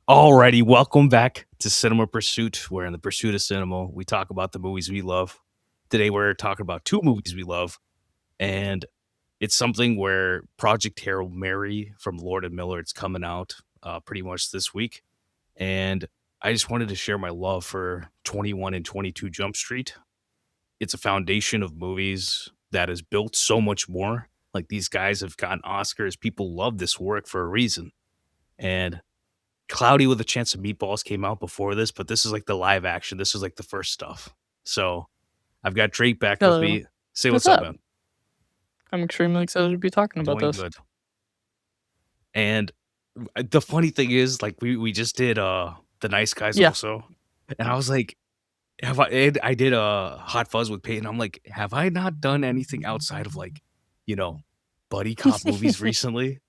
Alrighty, welcome back to Cinema Pursuit. Where in the pursuit of cinema, we talk about the movies we love. Today, we're talking about two movies we love, and it's something where Project Hail Mary from Lord and Miller, it's coming out pretty much this week, and I just wanted to share my love for 21 and 22 Jump Street. It's a foundation of movies that has built so much more. Like these guys have gotten Oscars. People love this work for a reason, and Cloudy with a Chance of Meatballs came out before this, but this is like the live action. This is like the first stuff. So I've got Drake back with Hello. me. Say What's what's up, up? man. I'm extremely excited to be talking about Doing this. good. And the funny thing is, like we just did The Nice Guys Yeah. also. And I was like, have I did a Hot Fuzz with Peyton. I'm like, have I not done anything outside of like, you know, buddy cop movies recently?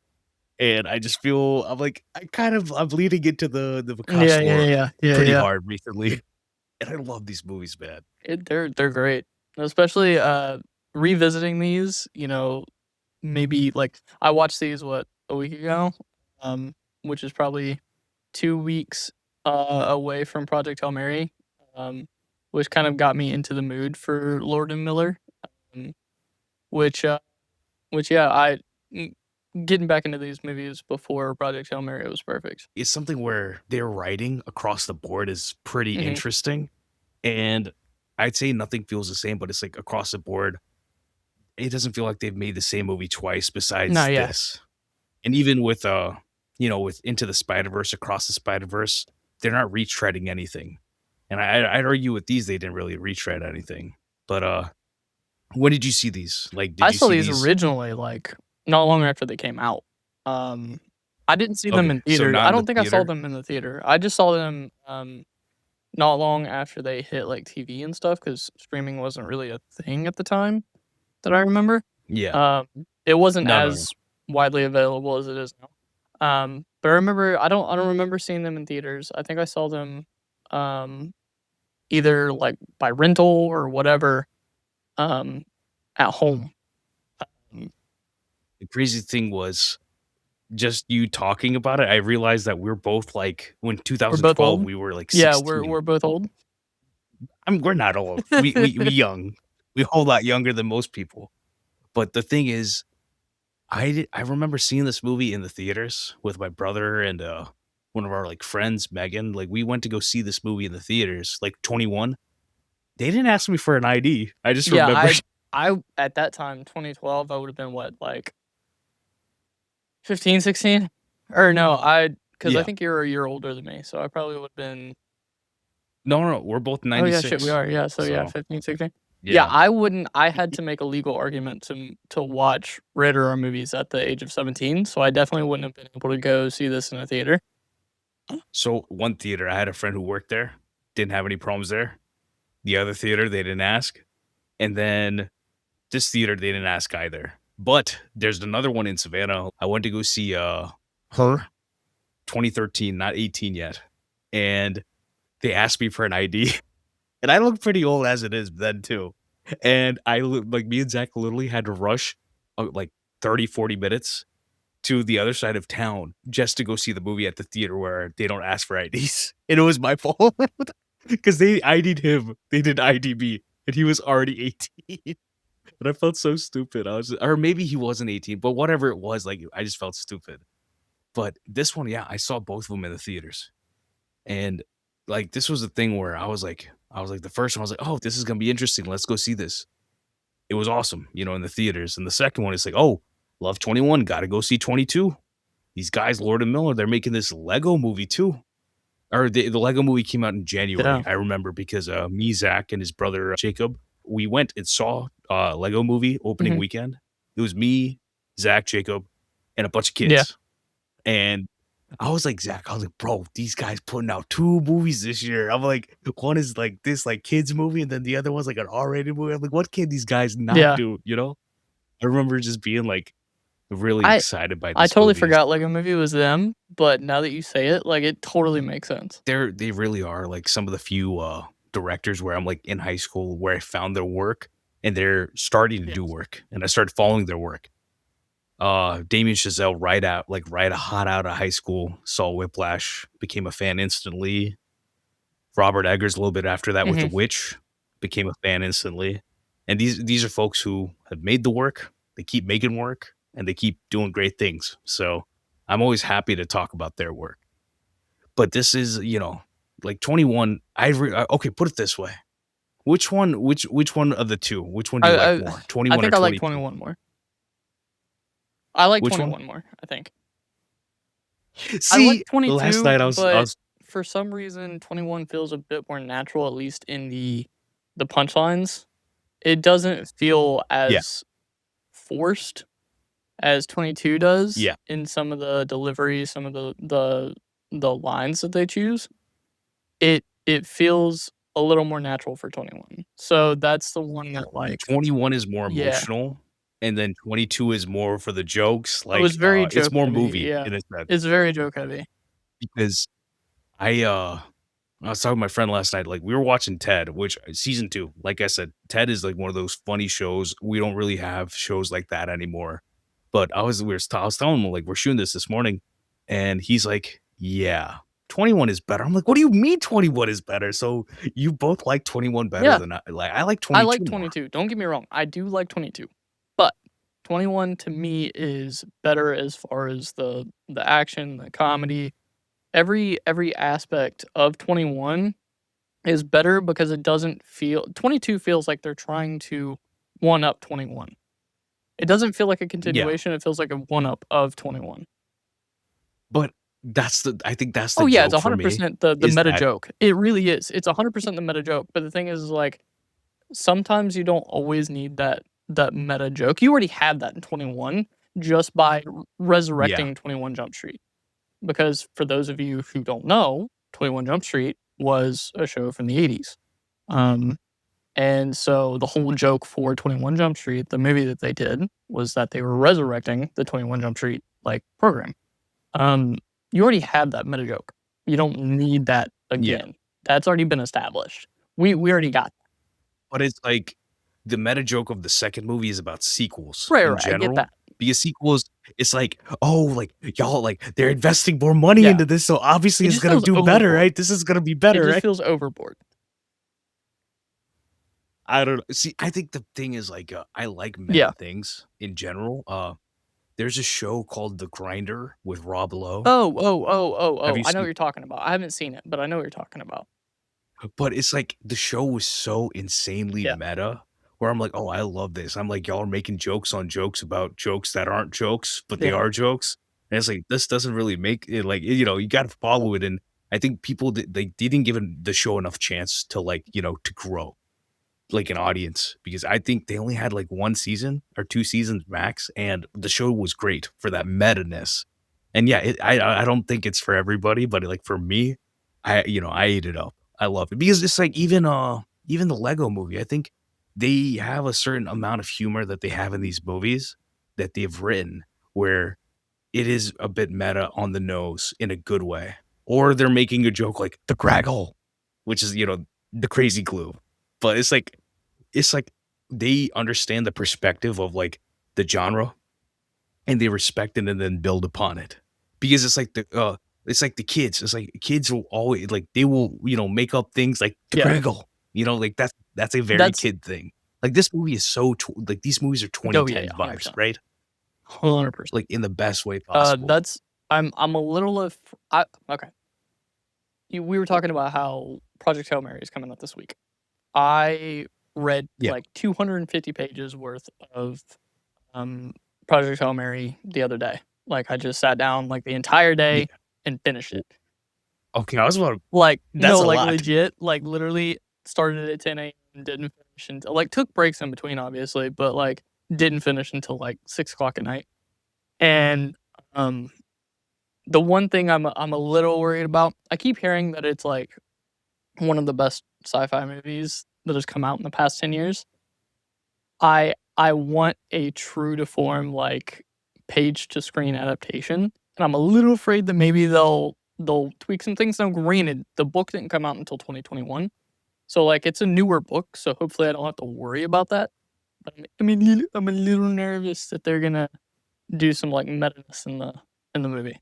And I just feel I'm leading into the Yeah, Vikas yeah, lore yeah, yeah, pretty yeah. hard recently. And I love these movies, man. They're great. Especially revisiting these, maybe like I watched these a week ago, um, which is probably 2 weeks away from Project Hail Mary, um, which kind of got me into the mood for Lord and Miller. Um, which which yeah, mm, getting back into these movies before Project Hail Mary was perfect. It's something where their writing across the board is pretty Hmm. interesting, and I'd say nothing feels the same, but it's like across the board, it doesn't feel like they've made the same movie twice No, besides yeah. this. And even with with Into the Spider-Verse, Across the Spider-Verse, they're not retreading anything. And I'd argue with these, they didn't really retread anything. But when did you see these? Like, I did you saw see these these? originally, like, not long after they came out. Um, I didn't see them Okay, in so theaters. not I in the don't think I saw theater. them in the theater. I just saw them, not long after they hit, like, TV and stuff, because streaming wasn't really a thing at the time that I remember. Yeah. Um, it wasn't No, no, no. as widely available as it is now. But I remember I don't remember seeing them in theaters. I think I saw them, um, either, like, by rental or whatever, um, at home. Um, The crazy thing was just you talking about it, I realized that we're both like when we're both 2012, old? we were like Yeah, we're 16. we're both Oh, old. we're not old. We young. We a whole lot younger than most people. But the thing is, I remember seeing this movie in the theaters with my brother and one of our like friends, Megan. Like we went to go see this movie in the theaters, like 21. They didn't ask me for an ID. I just Yeah, remember I at that time, 2012, I would've been what, like 15, 16? Or no, because I yeah. think you're a year older than me, so I probably would've been. No, no, no, we're both Oh, yeah, shit, we 96. are, yeah, so yeah, So 15, 16. Yeah, yeah. I had to make a legal argument to watch rated R movies at the age of 17, so I definitely wouldn't have been able to go see this in a theater. So one theater, I had a friend who worked there, didn't have any problems there. The other theater, they didn't ask. And then this theater, they didn't ask either. But there's another one in Savannah. I went to go see Her 2013, not 18 yet. And they asked me for an ID. And I look pretty old as it is then too. And like me and Zach literally had to rush like 30, 40 minutes to the other side of town just to go see the movie at the theater where they don't ask for IDs. And it was my fault because they ID'd him. They didn't ID me. And he was already 18. And I felt so stupid. Or maybe he wasn't 18, but whatever it was, like I just felt stupid. But this one, yeah, I saw both of them in the theaters. And like this was the thing where I was like the first one, I was like, oh, this is gonna be interesting. Let's go see this. It was awesome, in the theaters. And the second one is like, oh, love 21, gotta go see 22. These guys, Lord and Miller, they're making this Lego movie too. Or the Lego movie came out in Yeah. January. I remember because me, Zach, and his brother Jacob, we went and saw Lego movie opening Mhm. weekend. It was me, Zach, Jacob, and a bunch of Yeah. kids. And I was like, Zach, I was like, bro, these guys putting out two movies this year. I'm like, one is like this like kids movie, and then the other one's like an R-rated movie. I'm like, what can these guys not Yeah. do? I remember just being like really I excited by I these totally movies. forgot Lego Movie was them, but now that you say it, like, it totally makes sense. They really are like some of the few directors where I'm like in high school where I found their work and they're starting to Yeah. do work and I started following their work. Damien Chazelle right hot out of high school, saw Whiplash, became a fan instantly. Robert Eggers a little bit after that with The Mhm. Witch, became a fan instantly. And these are folks who have made the work, they keep making work, and they keep doing great things. So I'm always happy to talk about their work. But this is, like 21. Okay, put it this way. Which one of the two? Which one do I you like I more? I 21 or think I like 22? 21 more. I like Which one? 21 more, I think. I like See, last 22, night I but was for some reason, 21 feels a bit more natural, at least in the punchlines. It doesn't feel yeah, as forced as 22 does yeah. in some of the deliveries, some of the lines that they choose. It feels a little more natural for 21. So that's the one that, like, 21 is more yeah. emotional, and then 22 is more for the jokes, It was very it's joke more heavy, movie yeah. in a sense, It's very joke heavy. because I, uh I was talking to my friend last night, like, we were watching Ted, which season 2, like I said, Ted is, like, one of those funny shows. We don't really have shows like that anymore, but I was telling him, like, "We're shooting this morning," and he's like, "Yeah, 21 is better." I'm like, "What do you mean 21 is better?" So, you both like 21 better Yeah. than I like I 22 like more. 22, don't get me wrong, I do like 22, but 21 to me is better as far as the action, the comedy, every aspect of 21 is better because it doesn't feel 22 feels like they're trying to one up 21. It doesn't feel like a Yeah. continuation, it feels like a one up of 21. But I think that's Oh, the yeah, it's joke for me, 100% the is meta that joke. It really is. It's 100% the meta joke, but the thing is, like, sometimes you don't always need that meta joke. You already had that in 21 just by yeah, resurrecting 21 Jump Street. Because for those of you who don't know, 21 Jump Street was a show from the 80s. Um, and so the whole joke for 21 Jump Street, the movie that they did, was that they were resurrecting the 21 Jump Street, like, program. Um, you already have that meta joke. You don't need that yeah, again. That's already been established. We already got that. but it's like, the meta joke of the second movie is about sequels Right, in right, I get general, that. because sequels, it's like, "Oh, like, y'all, like, they're investing more money Yeah. into this, so obviously It it's just gonna feels do better, overboard. right? This is gonna be It better, just right?" feels overboard. I don't know. See, I think the thing is, like, I like meta Yeah. things in general. There's a show called The Grinder with Rob Lowe. Oh, Have you I know what seen you're talking about. I haven't seen it, but I know what you're talking about. But it's like the show was so insanely Yeah, meta where I'm like, "Oh, I love this." I'm like, "Y'all are making jokes on jokes about jokes that aren't jokes, but they yeah, are jokes." And it's like, this doesn't really make it like, you gotta follow it. And I think people they didn't give it the show enough chance to like, to grow like an audience because I think they only had like 1 season or 2 seasons max, and the show was great for that meta-ness. And yeah, I don't think it's for everybody, but like for me, I ate it up. I love it because it's like even the Lego movie, I think they have a certain amount of humor that they have in these movies that they've written where it is a bit meta on the nose in a good way. Or they're making a joke like the Graggle, which is, the crazy glue. But it's like they understand the perspective of like the genre and they respect it and then build upon it. Because it's like the kids. It's like kids will always like they will, make up things like the yeah. Graggle. Like that's a very That's kid thing. Like this movie is like these movies are oh, yeah, yeah, 2010s vibes, 100%. right? 100%. Like in the best way possible. That's I'm a little okay. We were talking about how Project Hail Mary is coming out this week. I read, Yeah. like, 250 pages worth of, um, Project Hail Mary the other day. Like, I just sat down, like, the entire Yeah. day and finished w- it. Okay, I was about Like, that's no, a like, lot. legit, like, literally started at 10 AM and didn't finish until like, took breaks in between, obviously, but, like, didn't finish until, like, 6 o'clock at night. And, um, the one thing I'm a little worried about, I keep hearing that it's, like, one of the best sci-fi movies that has come out in the past 10 years. I want a true to form, like, page to screen adaptation, and I'm a little afraid that maybe they'll tweak some things. Now granted, the book didn't come out until 2021, so, like, it's a newer book, so hopefully I don't have to worry about that, but I'm a little nervous that they're gonna do some like meta-ness in the movie.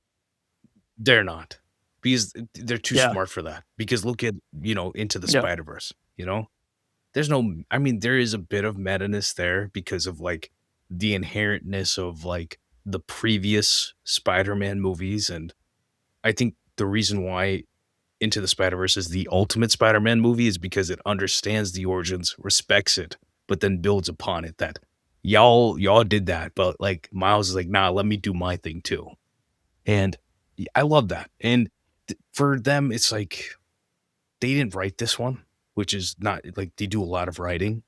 They're not, because they're too Yeah, smart for that. Because look at, Into the yeah. Spider-Verse, you know? There's no I mean, there is a bit of meta-ness there because of, like, the inherentness of, like, the previous Spider-Man movies, and I think the reason why Into the Spider-Verse is the ultimate Spider-Man movie is because it understands the origins, respects it, but then builds upon it that y'all did that, but, like, Miles is like, "Nah, let me do my thing too." And I love that, and for them, it's like they didn't write this one, which is not like, they do a lot of writing,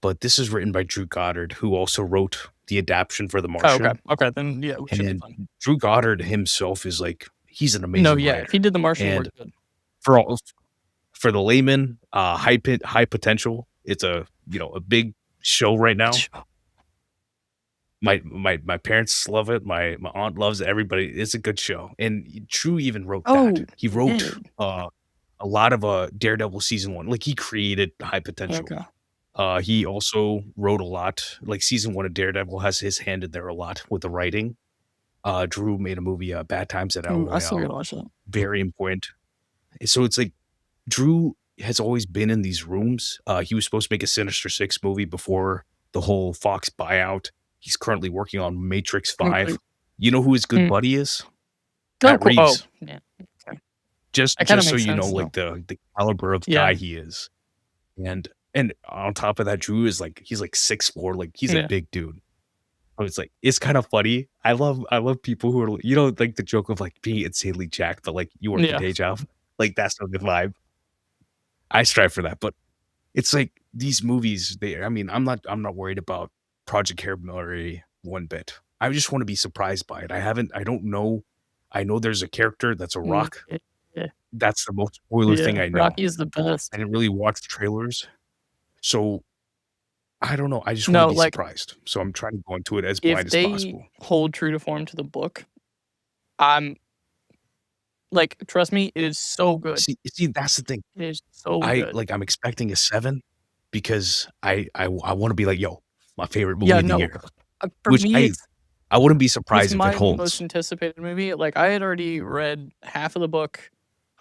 but this is written by Drew Goddard, who also wrote the adaptation for The Oh, okay, Martian, okay, then yeah, we should be and fine. Drew Goddard himself is like he's an No, amazing yeah, if he writer, did The Martian, we're and good. for all for the layman, high potential, it's a big show right now. My parents love it, my aunt loves it, everybody it's a good show, and Drew even wrote that. Oh, He he wrote, did. a lot of, Daredevil season 1, like, he created High Potential. Okay. He also wrote a lot, like, season 1 of Daredevil has his hand in there a lot with the writing. Drew made a movie, Bad Times at El Ooh, I still Royale, gotta watch that. very important. So it's like Drew has always been in these rooms. He was supposed to make a Sinister Six movie before the whole Fox buyout. He's currently working on Matrix Okay. 5. You know who his good Mm. buddy is? Oh, Matt cool. Oh, Reeves. yeah. Okay. Just That kinda just so makes you know, sense like, though. the caliber of guy Yeah, he is. And on top of that, Drew is like he's like 6'4", like, he's a yeah, big dude. So it's like it's kinda funny. I love people who are like, the joke of, like, being insanely jacked, but, like, you work a yeah. day job? Like, that's not the vibe. I strive for that, but it's like these movies, I'm not worried about Project Hail Mary one bit. I just wanna be surprised by it. I don't know. I know there's a character that's a Mm, rock. yeah, yeah, That's the most spoiler thing yeah. I know. Rocky is the I best. didn't really watch the trailers, so I don't know. I just wanna No, be like, surprised. So I'm trying to go into it as if blind as they possible. hold true to form to the book, I'm like, trust me, it is so good. See, that's the thing. It is so good. I'm expecting a 7 because I wanna be like, "Yo, my favorite movie Yeah, of the no, year," for which me, I wouldn't be it's surprised if it my most holds. anticipated movie. Like, I had already read half of the book.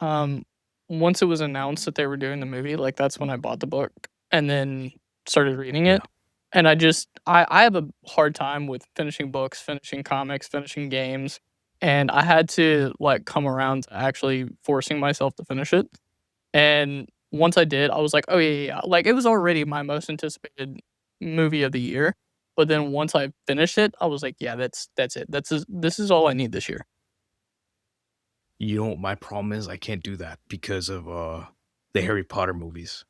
Um, Once it was announced that they were doing the movie, like, that's when I bought the book and then started reading Yeah. it. And I have a hard time with finishing books, finishing comics, finishing games, and I had to, like, come around to actually forcing myself to finish it. And once I did, I was like, "Oh, yeah, yeah, yeah." Like, it was already my most anticipated movie of the year, but then once I finished it, I was like, "Yeah, that's it. This is all I need this year." You know what my problem is? I can't do that because of, the Harry Potter movies,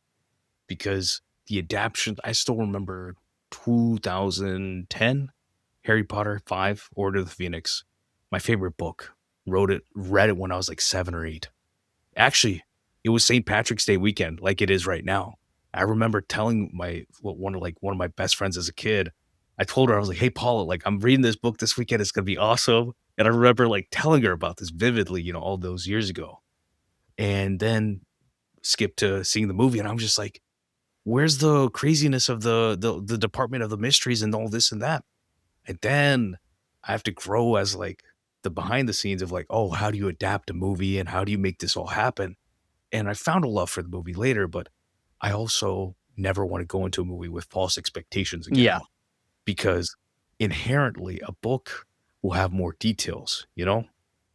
because the adaptation I still remember 2010, Harry Potter 5, Order of the Phoenix, my favorite book. Read it when I was, like, 7 or 8. Actually, it was St. Patrick's Day weekend like it is right now. I remember telling one of my best friends as a kid, I told her, I was like, "Hey, Paula, like, I'm reading this book this weekend, it's gonna be awesome." And I remember, like, telling her about this vividly, all those years ago. And then skip to seeing the movie, and I'm just like, "Where's the craziness of the Department of the Mysteries and all this and that?" And then I have to grow as, like, the behind the scenes of, like, "Oh, how do you adapt a movie and how do you make this all happen?" And I found a love for the movie later, but I also never want to go into a movie with false expectations again Yeah, because inherently a book will have more details, you know?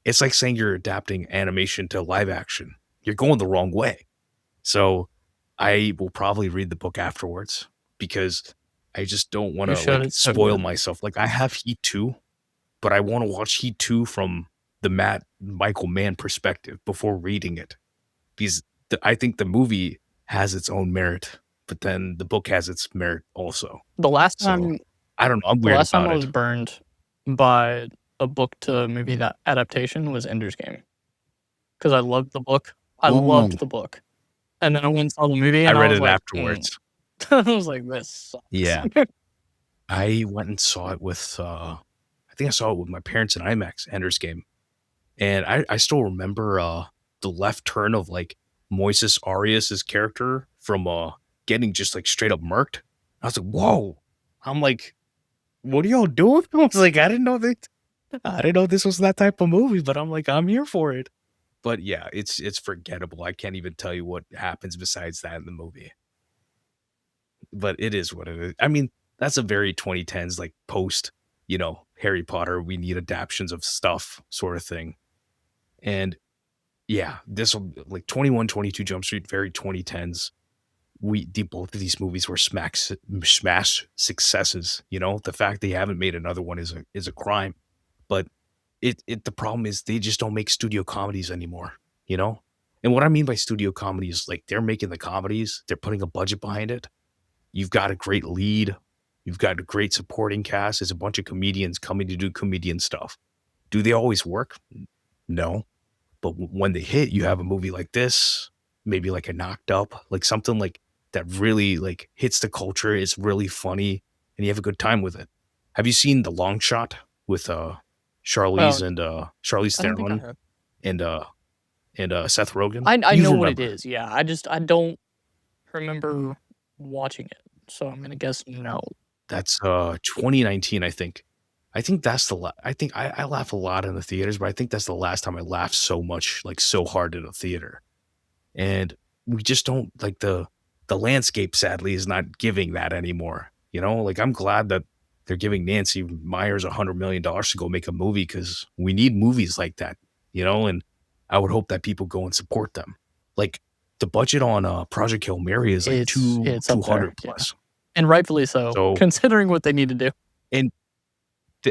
It's like saying you're adapting animation to live action. You're going the wrong way. So I will probably read the book afterwards because I just don't want you to should. like It's so spoil good. myself. Like I have Heat 2, but I want to watch Heat 2 from the Matt Michael Mann perspective before reading it because I think the movie has its own merit, but then the book has its merit also. The last So time I don't know. I'm the weird last time about I was it. burned by a book to movie that adaptation was Ender's Game because I loved the book. I Ooh, loved the book, and then I went and saw the movie, I and I read was it like, afterwards. I was like, "This sucks." Yeah, I went and saw it with. I think I saw it with my parents in IMAX. Ender's Game, and I still remember the left turn of like Moises Arias's character from getting just like straight up murked. I was like, whoa. I'm like, what are y'all doing? I was like, I didn't know this was that type of movie, but I'm like, I'm here for it. But yeah, it's forgettable. I can't even tell you what happens besides that in the movie. But it is what it is. I mean, that's a very 2010s like post, Harry Potter. We need adaptions of stuff sort of thing. And yeah, this will like 21, 22 Jump Street, very 2010s. Both of these movies were smash successes. The fact they haven't made another one is a crime. But the problem is they just don't make studio comedies anymore, you know? And what I mean by studio comedies, like they're making the comedies, they're putting a budget behind it. You've got a great lead, you've got a great supporting cast. There's a bunch of comedians coming to do comedian stuff. Do they always work? No. But when they hit, you have a movie like this, maybe like a Knocked Up, like something like that really like hits the culture. It's really funny, and you have a good time with it. Have you seen The Long Shot with Oh, Charlize I don't think I Theron have. and Seth Rogen? I You'd know what it remember. is, yeah, I don't remember watching it, so I'm gonna guess no. That's 2019, I think. I think that's I think I laugh a lot in the theaters, but I think that's the last time I laughed so much, like so hard in a theater. And we just don't like the landscape sadly is not giving that anymore. Like I'm glad that they're giving Nancy Myers $100 million to go make a movie because we need movies like that, and I would hope that people go and support them. Like the budget on Project Hail Mary is like It's up there, 200 yeah, plus. and rightfully so, So considering what they need to do. and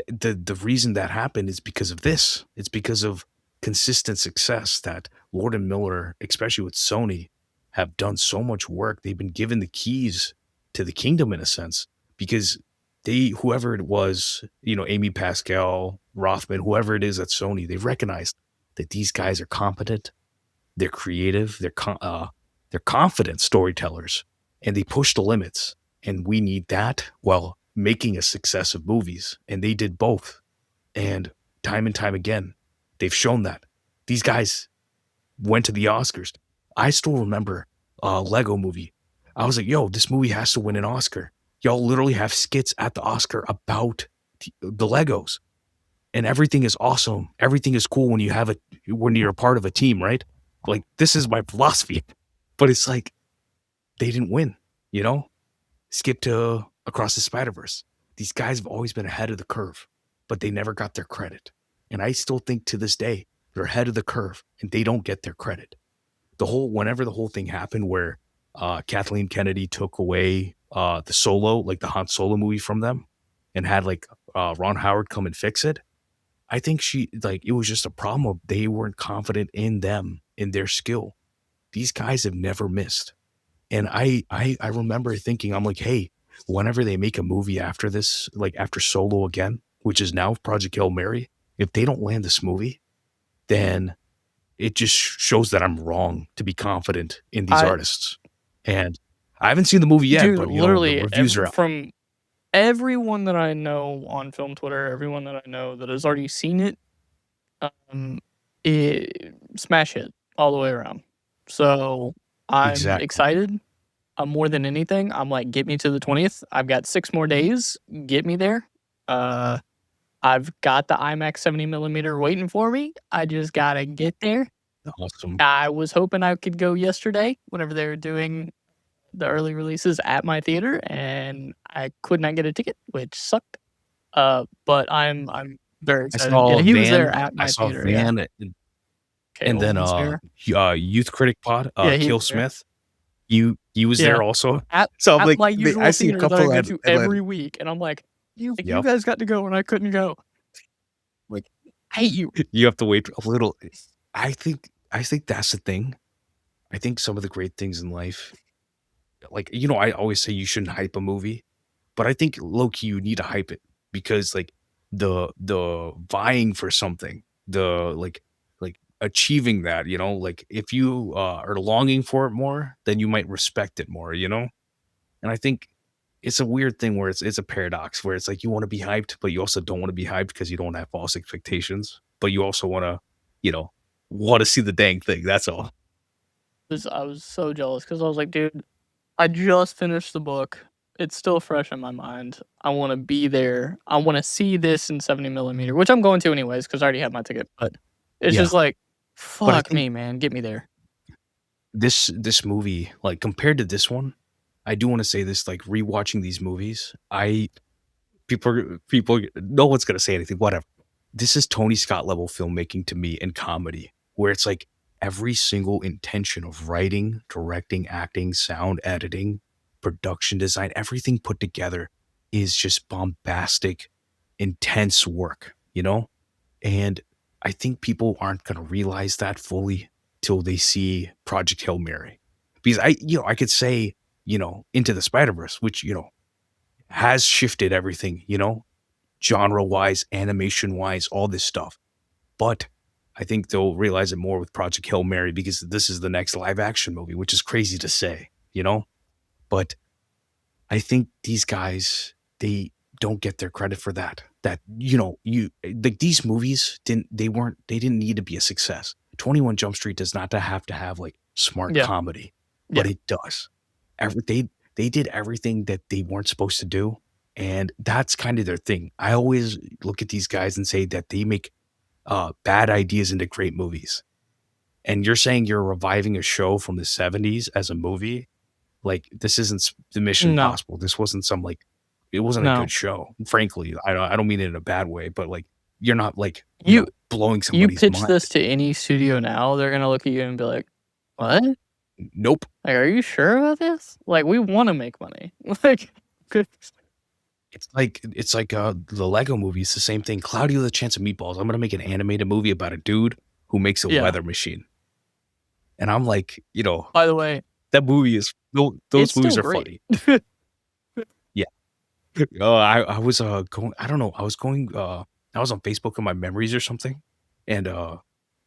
the reason that happened is because of this. It's because of consistent success that Lord and Miller, especially with Sony, have done so much work. They've been given the keys to the kingdom in a sense because whoever it was, Amy Pascal, Rothman, whoever it is at Sony, they recognized that these guys are competent, they're creative, they're confident storytellers, and they push the limits. And we need that while making a success of movies. And they did both. And time again, they've shown that. These guys went to the Oscars. I still remember a Lego movie. I was like, yo, this movie has to win an Oscar. Y'all literally have skits at the Oscar about the Legos. And everything is awesome. Everything is cool when you're a part of a team, right? Like this is my philosophy. But it's like they didn't win, you know? Skip to Across the Spider-Verse. These guys have always been ahead of the curve, but they never got their credit. And I still think to this day, they're ahead of the curve and they don't get their credit. Whenever the whole thing happened where Kathleen Kennedy took away the Solo, like the Han Solo movie from them and had like Ron Howard come and fix it, I think it was just a problem of they weren't confident in them, in their skill. These guys have never missed. And I remember thinking, I'm like, hey, whenever they make a movie after this, like after Solo again, which is now Project Hail Mary, if they don't land this movie, then it just shows that I'm wrong to be confident in these I artists. And I haven't seen the movie yet, Dude, but the literally reviews are out. from everyone that I know on film Twitter, everyone that I know that has already seen it, um, smash hit all the way around. So, I'm Exactly. excited, more than anything. I'm like, "Get me to the 20th. I've got 6 more days. Get me there." Uh, I've got the IMAX 70 millimeter waiting for me. I just gotta get there. Awesome. I was hoping I could go yesterday whenever they were doing the early releases at my theater, and I could not get a ticket, which sucked. But I'm very I excited. Yeah, saw he was there Van. at I my saw theater, yeah. Van and Kale then was there. Youth Critic Pod, Yeah, he Kill was there. Smith. He was Yeah. there also. At So I'm at like, my I usual see a theater that I couple go at to Atlanta. every week, and I'm like, "You Yep. guys got to go and I couldn't go. Like I hate you." you have to wait a little. I think that's the thing. I think some of the great things in life, like I always say you shouldn't hype a movie, but I think low key you need to hype it because like the vying for something, the like achieving that, like if you are longing for it more, then you might respect it more. And I think it's a weird thing where it's a paradox where it's like you want to be hyped, but you also don't want to be hyped because you don't have false expectations, but you also you know, want to see the dang thing. That's all. I was so jealous because I was like, "Dude, I just finished the book. it's still fresh in my mind. I wanna be there. I wanna see this in 70 millimeter, which I'm going to anyways because I already have my ticket, but it's Yeah, just like, but I fuck think me, man, get me there. this movie, like, compared to this one, I do wanna say this, like, rewatching these movies, I people no one's gonna say anything, whatever. This is Tony Scott level filmmaking to me in comedy, where it's like every single intention of writing, directing, acting, sound editing, production design, everything put together is just bombastic, intense work, you know? And I think people aren't gonna realize that fully till they see Project Hail Mary. Because I could say, Into the Spider-Verse, which, has shifted everything, genre-wise, animation-wise, all this stuff. But I think they'll realize it more with Project Hail Mary because this is the next live action movie, which is crazy to say, you know? But I think these guys, they don't get their credit for that. That, you like these movies they didn't need to be a success. 21 Jump Street does not have to have like smart Yeah, comedy, but yeah. it does. They did everything that they weren't supposed to do. And that's kind of their thing. I always look at these guys and say that they make bad ideas into great movies. And you're saying you're reviving a show from the 70s as a movie? Like, this isn't the Mission No, Impossible. This wasn't it wasn't a good no. show, frankly. I don't mean it in a bad way, but like, you're not like, You blowing you somebody's pitch mind. this to any studio now, they're gonna look at you and be like, "What? Nope. Like, are you sure about this? Like, we wanna make money." Like, good. It's like the Lego movie. It's the same thing. Cloudy with a Chance of Meatballs. I'm gonna make an animated movie about a dude who makes a Yeah. weather machine. And I'm like, By the way, that movie is it's those movies still are great. funny. Yeah. Oh, I was, going I don't know, I was on Facebook in my memories or something, and, it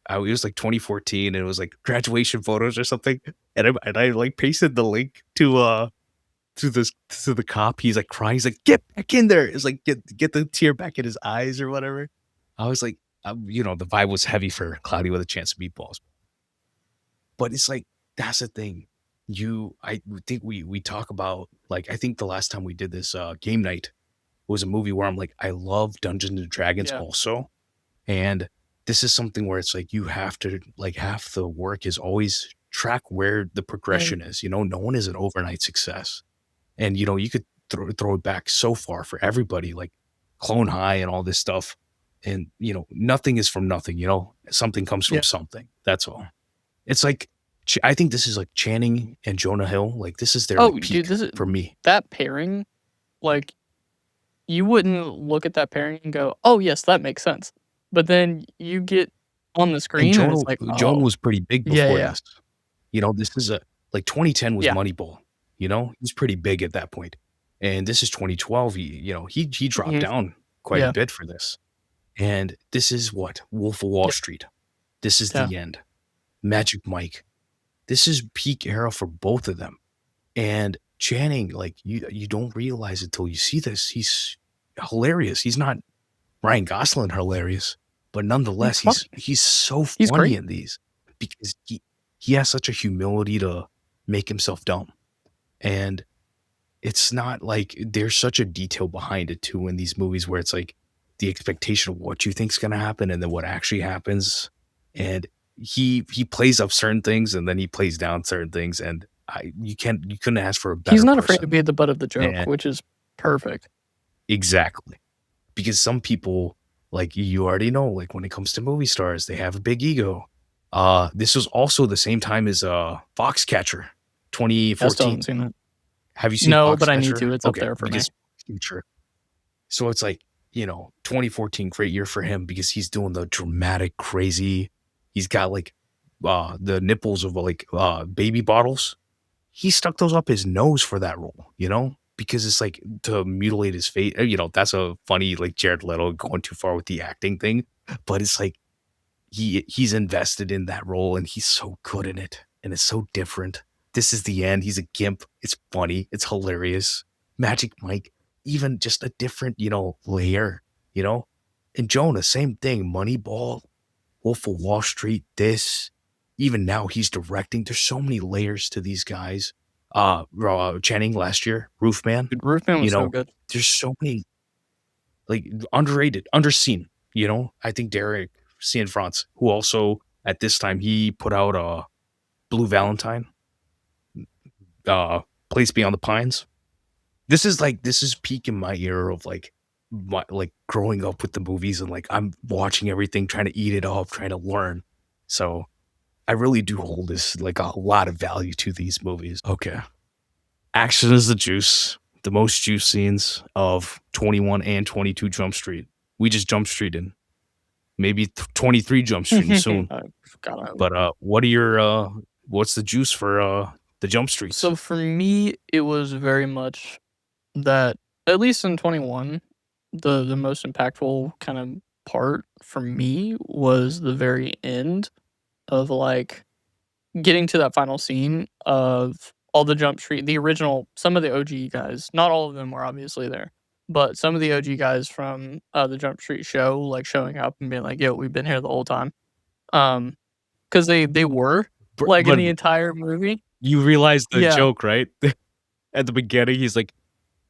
was, like, 2014, and it was, like, graduation photos or something, and I, like, pasted the link to the cop. He's, like, crying, he's like, "Get back in there!" It's like, get the tear back in his eyes or whatever. I was like, the vibe was heavy for Cloudy with a Chance of Meatballs, but it's like, that's the thing. I would think we talk about, like, I think the last time we did this, game night was a movie where I'm like, I love Dungeons& and Dragons Yeah. also, and this is something where it's like you have to like, half the work is always track where the Mm, progression is, no one is an overnight success, and, you could throw it back so far for everybody, like Clone High and all this stuff, and, nothing is from nothing, something comes from yeah. something, that's all. It's like I think this is like Channing and Jonah Hill, like, this is their, Oh, like, dude, peak this is for me, that pairing, like, you wouldn't look at that pairing and go, "Oh, yes, that makes sense." But then you get on the and screen and it's like, Jonah "Oh, was pretty big yeah, before yeah, this. This is a like 2010 was yeah, Moneyball, He's pretty big at that point, and this is 2012, he dropped mhm, down quite a yeah, bit for this, and this is what? Wolf of Wall yeah, Street. This is yeah." the end. Magic Mike. This is peak era for both of them, and Channing, like, you don't realize it till you see this, he's hilarious. He's not Ryan Gosling hilarious, but nonetheless, He's funny. he's so He's funny great. in these because he has such a humility to make himself dumb, and it's not like there's such a detail behind it too in these movies where it's like the expectation of what you think's gonna happen and then what actually happens, and he plays up certain things and then he plays down certain things, and you couldn't ask for a He's better not afraid to person. be the butt of the joke, And which is perfect. exactly. Because some people, like, you already know, like, when it comes to movie stars, they have a big ego. This was also the same time as, Foxcatcher, I still haven't 2014. seen it. Have you seen No, but I need Foxcatcher? to, it's up Okay, there for me. because Future. So it's like, 2014, great year for him because he's doing the dramatic, crazy he's got, like, the nipples of, like, baby bottles. He stuck those up his nose for that role, because it's like to mutilate his face. That's a funny, like, Jared Leto going too far with the acting thing, but it's like he's invested in that role and he's so good in it and it's so different. This is the end. He's a gimp. It's funny. It's hilarious. Magic Mike, even just a different, layer, you know? And Jonah, same thing. Moneyball, Wolf of Wall Street, this. Even now he's directing. There's so many layers to these guys. Channing last year, Roofman. Dude, Roofman You was so know, good. there's so many like underrated, underseen. You know, I think Derek Cianfrance, who also at this time he put out Blue Valentine, uh, Place Beyond the Pines. This is peak in my era of like growing up with the movies and like I'm watching everything, trying to eat it up, trying to learn. So I really do hold this like a lot of value to these movies. Okay. Action is the juice. The most juice scenes of 21 and 22 Jump Street. We just Jump Streeted. Maybe 23 Jump Streeting soon. I forgot. But what are your what's the juice for the Jump Streets? So for me, it was very much that at least in 21, the most impactful kind of part for me was the very end of like getting to that final scene of all the Jump Street, the original, some of the OG guys, not all of them were obviously there, but some of the OG guys from the Jump Street show, like showing up and being like, "Yo, we've been here the whole time." Um, because they were like in But the entire movie. you realize the Yeah, joke, right? At the beginning, he's like,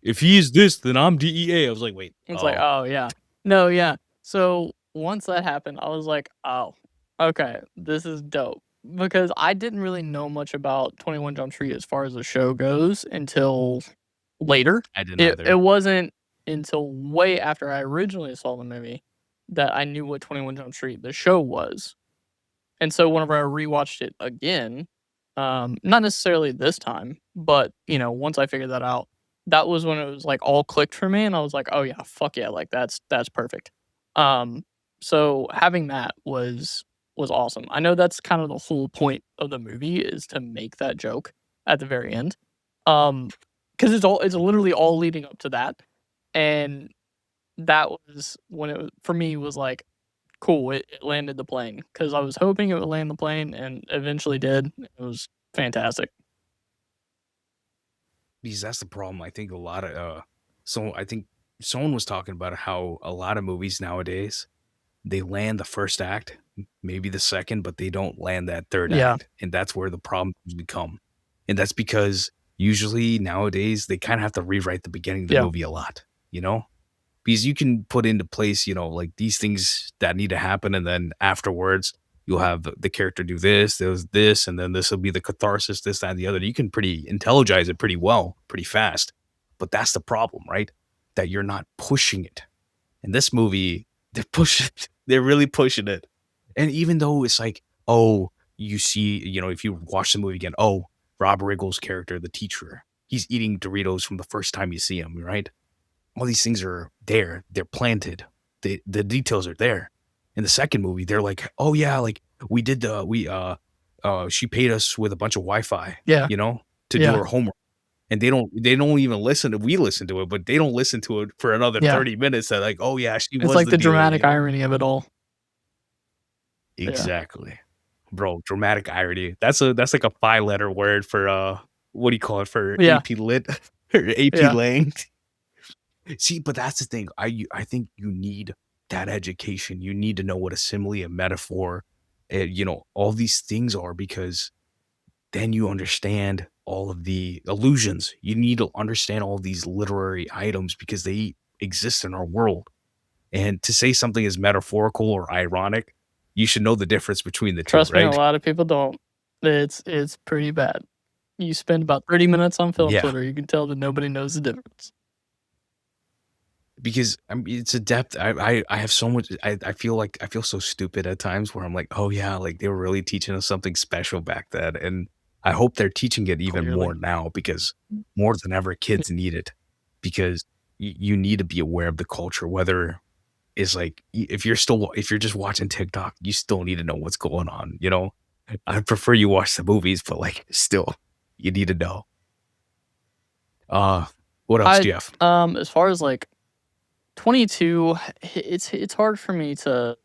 "If he is this, then I'm DEA." I was like, "Wait, it's like, oh, oh yeah, no, yeah. So once that happened, I was like, oh, okay, this is dope because I didn't really know much about 21 Jump Street as far as the show goes until later. I didn't It either." wasn't until way after I originally saw the movie that I knew what 21 Jump Street, the show, was. And so whenever I rewatched it again, not necessarily this time, but, you know, once I figured that out, that was when it was, like, all clicked for me, and I was like, "Oh, yeah, fuck yeah, like, that's perfect." Um, so having that was awesome. I know that's kind of the whole point of the movie is to make that joke at the very end, um, because it's literally all leading up to that, and that was when it was for me, was like, cool, it landed the plane because I was hoping it would land the plane and eventually did. It was fantastic. Because that's the problem. I think a lot of so I think someone was talking about how a lot of movies nowadays they land the first act, maybe the second, but they don't land that third Yeah, act, and that's where the problems become. And that's because usually nowadays they kind of have to rewrite the beginning of the yeah, movie a lot, you know? Because you can put into place, you know, like these things that need to happen, and then afterwards you'll have the character do this, there's this, and then this will be the catharsis, this, that, and the other. You can pretty intelligize it pretty well, pretty fast. But that's the problem, right? That you're not pushing it. In this movie, they're pushing they're really pushing it. And even though it's like, oh, you see, you know, if you watch the movie again, oh, Rob Riggle's character, the teacher, he's eating Doritos from the first time you see him, right? All these things are there. They're planted. The details are there. In the second movie, they're like, "Oh yeah, like we did the we she paid us with a bunch of Wi-Fi, yeah, you know, to do yeah, her homework." And they don't even listen to we listen to it, but they don't listen to it for another yeah. 30 minutes. They're like, "Oh yeah, she It's was like the the dealer," dramatic you know? irony of it all. Yeah, Exactly. Bro, dramatic irony. That's like a 5-letter word for what do you call it for yeah, AP Lit or AP yeah. Lang? See, but that's the thing. I think you need that education. You need to know what a simile, a metaphor, you know, all these things are because then you understand all of the illusions. You need to understand all these literary items because they exist in our world. And to say something is metaphorical or ironic, you should know the difference between the two, Trust me, a right? lot of people don't. It's pretty bad. You spend about 30 minutes on film Yeah. Twitter, you can tell that nobody knows the difference. Because I mean, it's a depth. I have so much. I feel like I feel so stupid at times where I'm like, oh yeah, like they were really teaching us something special back then, and I hope they're teaching it even Clearly. more now because more than ever, kids need it because you need to be aware of the culture. Whether it's like if you're just watching TikTok, you still need to know what's going on. You know, I prefer you watch the movies, but like still, you need to know. Uh, what else do I you have? as far as like 22, it's hard for me to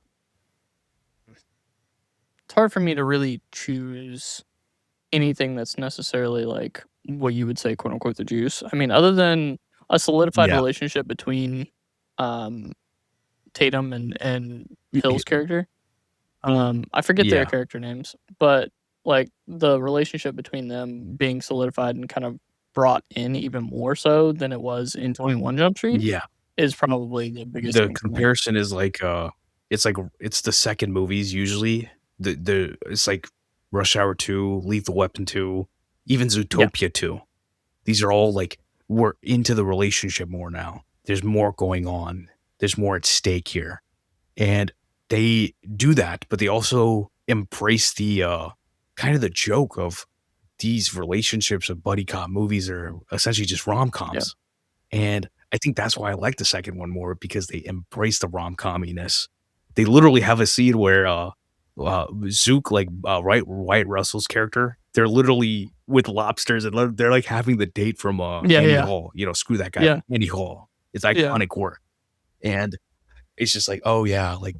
really choose anything that's necessarily like what you would say, quote unquote, the juice. I mean, other than a solidified Yeah, relationship between um Tatum and Hill's character. I forget their yeah. character names, but like, the relationship between them being solidified and kind of brought in even more so than it was in 21 Jump Street Yeah. is probably the biggest The thing for me. comparison is like it's the second movies usually. The it's like Rush Hour 2, Lethal Weapon 2, even Yeah, Zootopia 2. These are all like we're into the relationship more now. There's more going on. There's more at stake here. And they do that, but they also embrace the kind of the joke of these relationships of buddy cop movies are essentially just yeah, rom-coms. And I think that's why I like the second one more because they embrace the rom-comminess. They literally have a scene where Zook, like White Russell's character, they're literally with lobsters and they're like having the date from yeah, Annie yeah, Hall. You know, screw that guy, yeah, Annie Hall. It's yeah, iconic work. And it's just like, oh yeah, like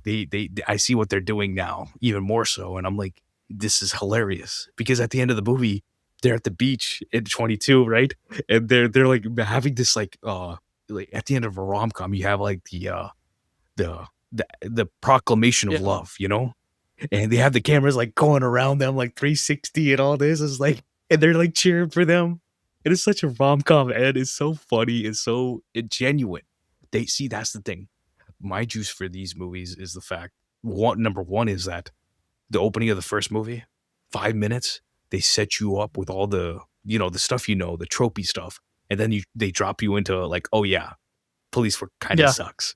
I see what they're doing now, even more so. And I'm like, this is hilarious. Because at the end of the movie, they're at the beach in 22, right? And they're like having this like at the end of a rom-com, you have like the proclamation of yeah. love, you know? And they have the cameras like going around them like 360 and all this. Is like and they're like cheering for them. It is such a rom-com and it's so funny, it's so genuine. They see that's the thing my juice for these movies is the fact number one is that the opening of the first movie, 5 minutes, they set you up with all the the stuff the tropey stuff, and then they drop you into like, oh yeah, police work kind of Yeah, sucks,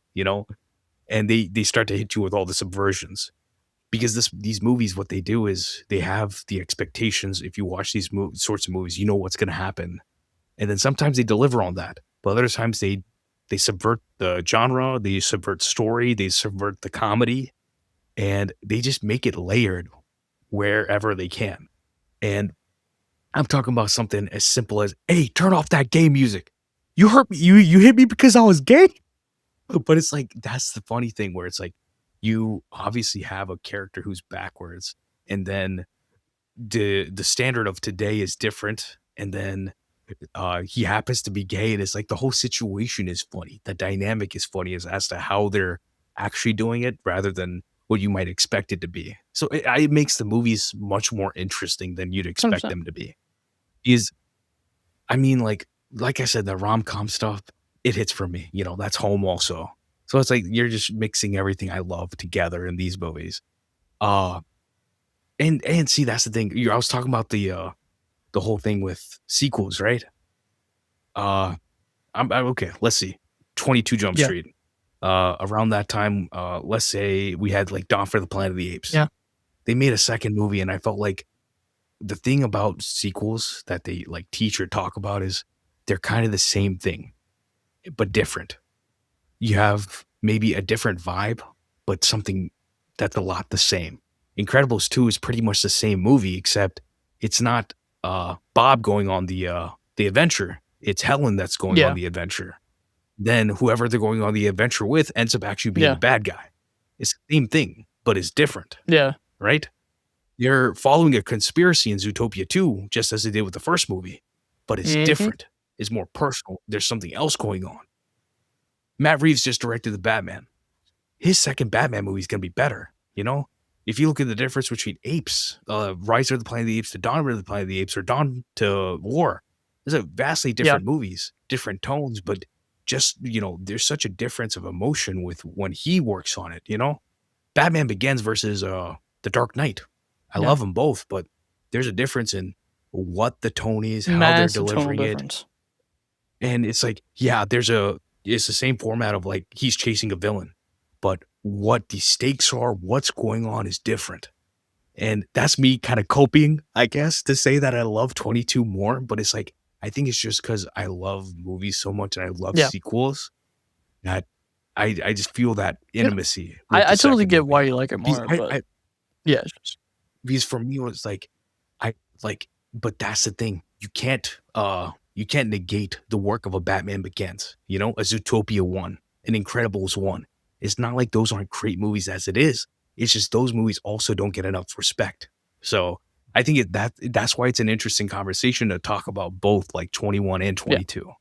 and they start to hit you with all the subversions because these movies what they do is they have the expectations. If you watch these sorts of movies, you know what's going to happen, and then sometimes they deliver on that, but other times they subvert the genre, they subvert story, they subvert the comedy, and they just make it layered wherever they can. And I'm talking about something as simple as, "Hey, turn off that gay music. You hurt me. You hit me because I was gay." But it's like that's the funny thing where it's like you obviously have a character who's backwards, and then the standard of today is different, and then he happens to be gay, and it's like the whole situation is funny. The dynamic is funny as to how they're actually doing it rather than what you might expect it to be. So it makes the movies much more interesting than you'd expect 100%. them to be. Is I mean, like I said, the rom com stuff it hits for me. That's home also. So it's like you're just mixing everything I love together in these movies. Uh and see that's the thing. I was talking about the whole thing with sequels, right? Uh I'm okay. Let's see. 22 Jump Yeah, Street. Around that time, let's say we had like Dawn for the Planet of the Apes. yeah, They made a second movie, and I felt like the thing about sequels that they like teach or talk about is they're kind of the same thing, but different. You have maybe a different vibe, but something that's a lot the same. Incredibles 2 is pretty much the same movie, except it's not Bob going on the adventure. It's Helen that's going on yeah, the adventure. Then whoever they're going on the adventure with ends up actually being the yeah, bad guy. It's the same thing, but it's different, yeah. right? They're following a conspiracy in Zootopia 2, just as they did with the first movie, but it's Mhm. different. It's more personal. There's something else going on. Matt Reeves just directed the Batman. His second Batman movie is going to be better, you know? If you look at the difference between Apes, Rise of the Planet of the Apes to Dawn of the Planet of the Apes or Dawn to War, those are vastly Yeah, different movies, different tones, but just, there's such a difference of emotion with when he works on it? Batman Begins versus The Dark Knight. I yeah. love them both, but there's a difference in what the tone is, how they're Massive tonal delivering it. difference. And it's like, yeah, it's the same format of like he's chasing a villain, but what the stakes are, what's going on is different. And that's me kind of coping, I guess, to say that I love 22 more. But it's like, I think it's just because I love movies so much and I love Yeah, sequels that I just feel that yeah. intimacy with I the totally second get why movie. you like it Because more, but yeah, it's just because for me, it was like, I like, but that's the thing. You can't negate the work of a Batman Begins, a Zootopia 1, an Incredibles 1. It's not like those aren't great movies as it is. It's just those movies also don't get enough respect. So I think that's why it's an interesting conversation to talk about both like 21 and yeah, 22.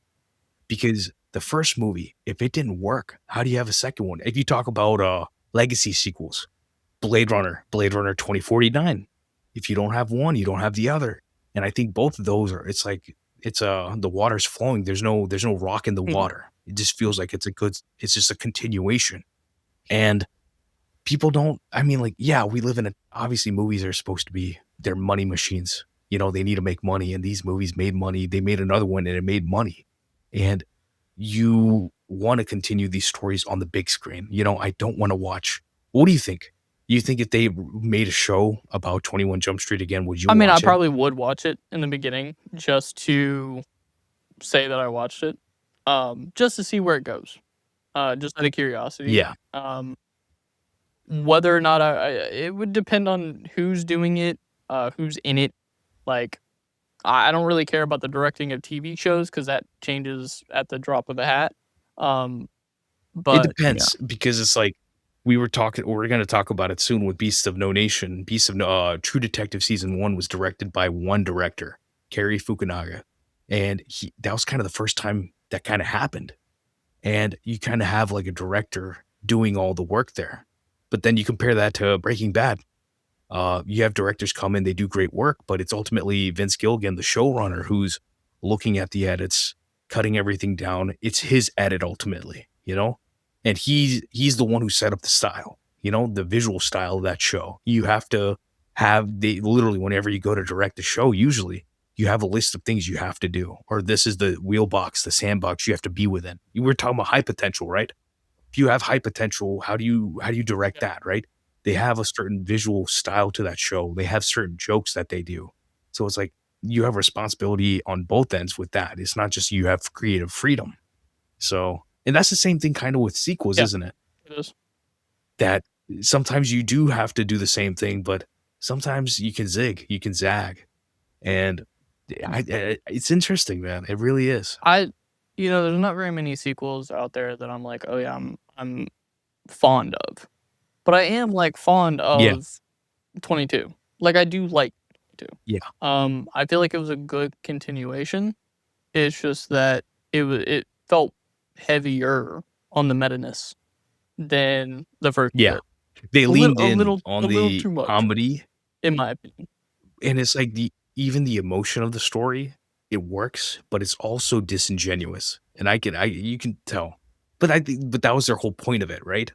Because the first movie, if it didn't work, how do you have a second one? If you talk about legacy sequels, Blade Runner 2049. If you don't have one, you don't have the other. And I think both of those are it's like it's the water's flowing. There's no rock in the Mhm. water. It just feels like it's just a continuation. And people don't I mean, like, yeah, we live in a obviously movies are supposed to be they're money machines. You know, they need to make money and these movies made money. They made another one and it made money. And you want to continue these stories on the big screen. You know, I don't want to watch. What do you think? You think if they made a show about 21 Jump Street again, would you I mean, I watch it? probably would watch it in the beginning just to say that I watched it, just to see where it goes, just out of curiosity. Yeah. Whether or not it would depend on who's doing it, who's in it. Like, I don't really care about the directing of TV shows because that changes at the drop of a hat. Um, It but yeah. depends because it's like we're going to talk about it soon with Beasts of No Nation. Beasts of No True Detective season 1 was directed by one director, Cary Fukunaga. And that was kind of the first time that kind of happened. And you kind of have like a director doing all the work there. But then you compare that to Breaking Bad. You have directors come in, they do great work, but it's ultimately Vince Gilligan, the showrunner, who's looking at the edits, cutting everything down. It's his edit ultimately, you know? And he's the one who set up the style, you know, the visual style of that show. You have to have they literally whenever you go to direct a show, usually you have a list of things you have to do, or this is the wheel box, the sandbox you have to be within. You were talking about high potential, right? If you have high potential, how do you direct Yeah. that, right? They have a certain visual style to that show. They have certain jokes that they do. So it's like you have responsibility on both ends with that. It's not just you have creative freedom. So, and that's the same thing kind of with sequels, Yeah, isn't it? it is. That sometimes you do have to do the same thing, but sometimes you can zig, you can zag. And it's interesting, man. It really is. I there's not very many sequels out there that I'm like, "Oh, yeah, I'm fond of." But I am, like, fond Yeah. of 22. Like, I do like 22. Yeah. I feel like it was a good continuation. It's just that it felt heavier on the meta-ness than the first Yeah. bit. They leaned in A on little the too much, comedy. in my opinion. And it's like even the emotion of the story, it works, but it's also disingenuous. And I you can tell. But I think but that was their whole point of it, right?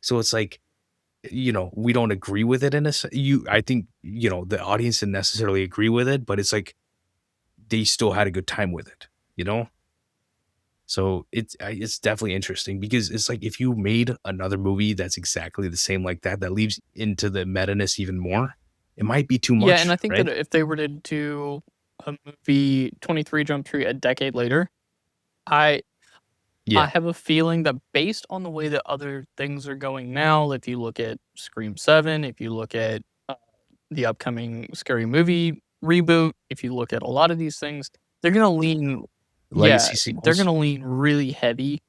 So it's like, we don't agree with it in a s you I think, the audience didn't necessarily agree with it, but it's like they still had a good time with it, you know? So it's definitely interesting because it's like if you made another movie that's exactly the same like that, that leaves into the meta-ness even more, it might be too Yeah, and much, I think that right? if they were to do a movie 23 Jump Street a decade later, I I Yeah. have a feeling that based on the way that other things are going now, if you look at Scream 7, if you look at, the upcoming Scary Movie reboot, if you look at a lot of these things, they're gonna lean yeah, Legacy they're sequels? gonna lean really heavy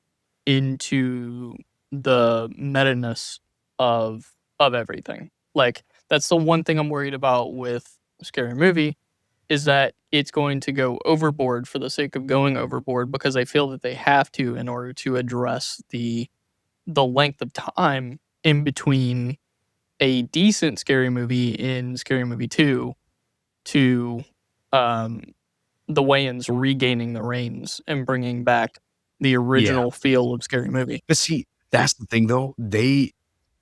into the meta-ness of everything. Like, that's the one thing I'm worried about with Scary Movie, is that it's going to go overboard for the sake of going overboard because I feel that they have to in order to address the length of time in between a decent Scary Movie in Scary Movie 2 to, um, the Wayans regaining the reins and bringing back the Yeah. original feel of Scary Movie. But see, that's the thing though.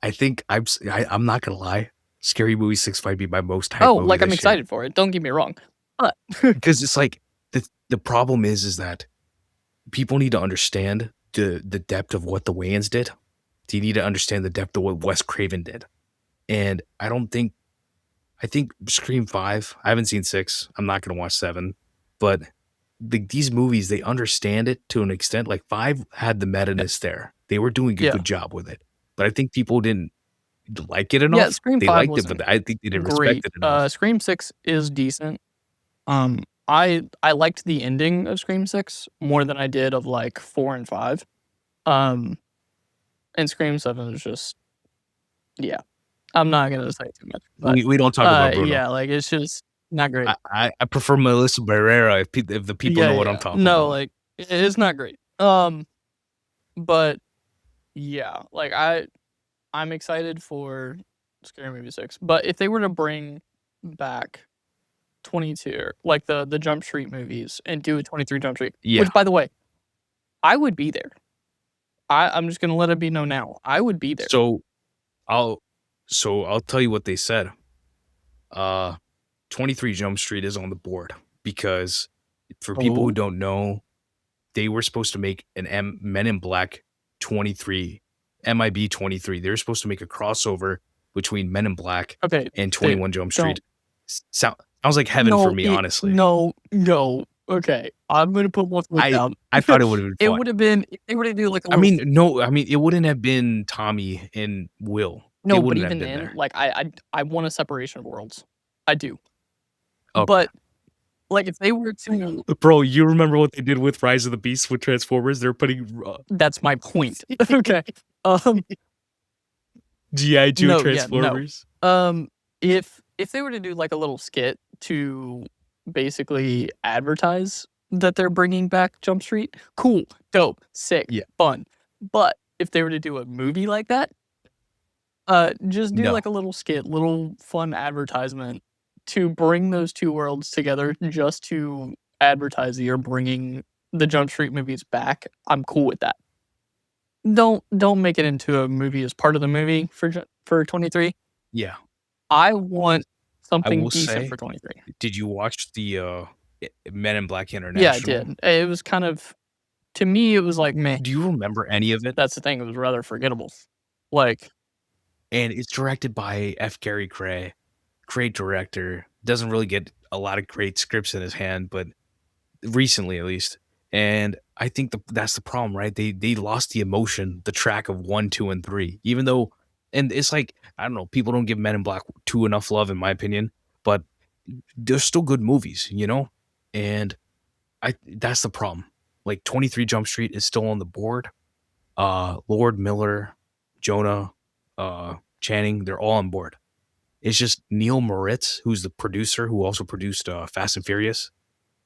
I think I'm not gonna lie. Scary Movie 6 might be my most hyped Oh, movie like, I'm this year. excited for it, don't get me wrong, but Because it's like the problem is that people need to understand the depth of what the Wayans did. You need to understand the depth of what Wes Craven did. And I think Scream 5, I haven't seen 6. I'm not gonna watch 7. But these movies, they understand it to an extent. Like 5 had the yeah, meta-ness there. They were doing a yeah. good job with it. But I think people didn't like it Yeah, enough. Scream They 5 liked it, wasn't but I think they didn't respect great. it enough. Scream 6 is decent. I liked the ending of Scream 6 more than I did of, like, 4 and 5. Um, and Scream 7 is just yeah, I'm not gonna say too much, but, We don't talk about Bruno. yeah, like, it's just not great. I prefer Melissa Barrera if the people Yeah, know yeah, what I'm yeah. talking No, about. like, it's not great. But yeah, like, I'm excited for Scary Movie 6, but if they were to bring back 22, like the Jump Street movies, and do a 23 Jump Street, Yeah. which, by the way, I would be there. I'm just gonna let it be known now. I would be there. So I'll I'll tell you what they said. Uh 23 Jump Street is on the board because for people who Oh, don't know, they were supposed to make an Men in Black 23, MIB 23. They were supposed to make a crossover between Men in Black okay, and dude, 21 Jump don't. Street. Sounds like heaven for me, honestly. No. Okay, I'm gonna put one foot I down. I thought it would have been It fun. would have been if they were to do like a I little. mean, no, I mean, it wouldn't have been Tommy and Will. They No, but wouldn't have even been then, there. like I want a separation of worlds. I do. Okay. But like if they were to Bro, you remember what they did with Rise of the Beast with Transformers? They're putting that's my point. Okay. Um G.I. Joe no, yeah, no. Transformers. If they were to do like a little skit to basically advertise that they're bringing back Jump Street, cool, dope, sick, Yeah. fun. But if they were to do a movie like that, just do No. like a little skit, little fun advertisement to bring those two worlds together just to advertise that you're bringing the Jump Street movies back. I'm cool with that. Don't make it into a movie as part of the movie for 23. Yeah. I want I something will decent say, for 23. did you watch the Men in Black Yeah, I International? did. It was kind of to me, it was like, meh. Do you remember any of it? That's the thing, it was rather forgettable. Like, And it's directed by F. Gary Gray. Great director. Doesn't really get a lot of great scripts in his hand, but recently at least. And I think that's the problem, right? They lost the emotion, the track of 1, 2, and 3. Even though, and it's like, I don't know, people don't give Men in Black 2 enough love, in my opinion, but they're still good movies, you know? And that's the problem. Like 23 Jump Street is still on the board. Lord Miller, Jonah, Channing, they're all on board. It's just Neil Moritz, who's the producer, who also produced Fast and Furious.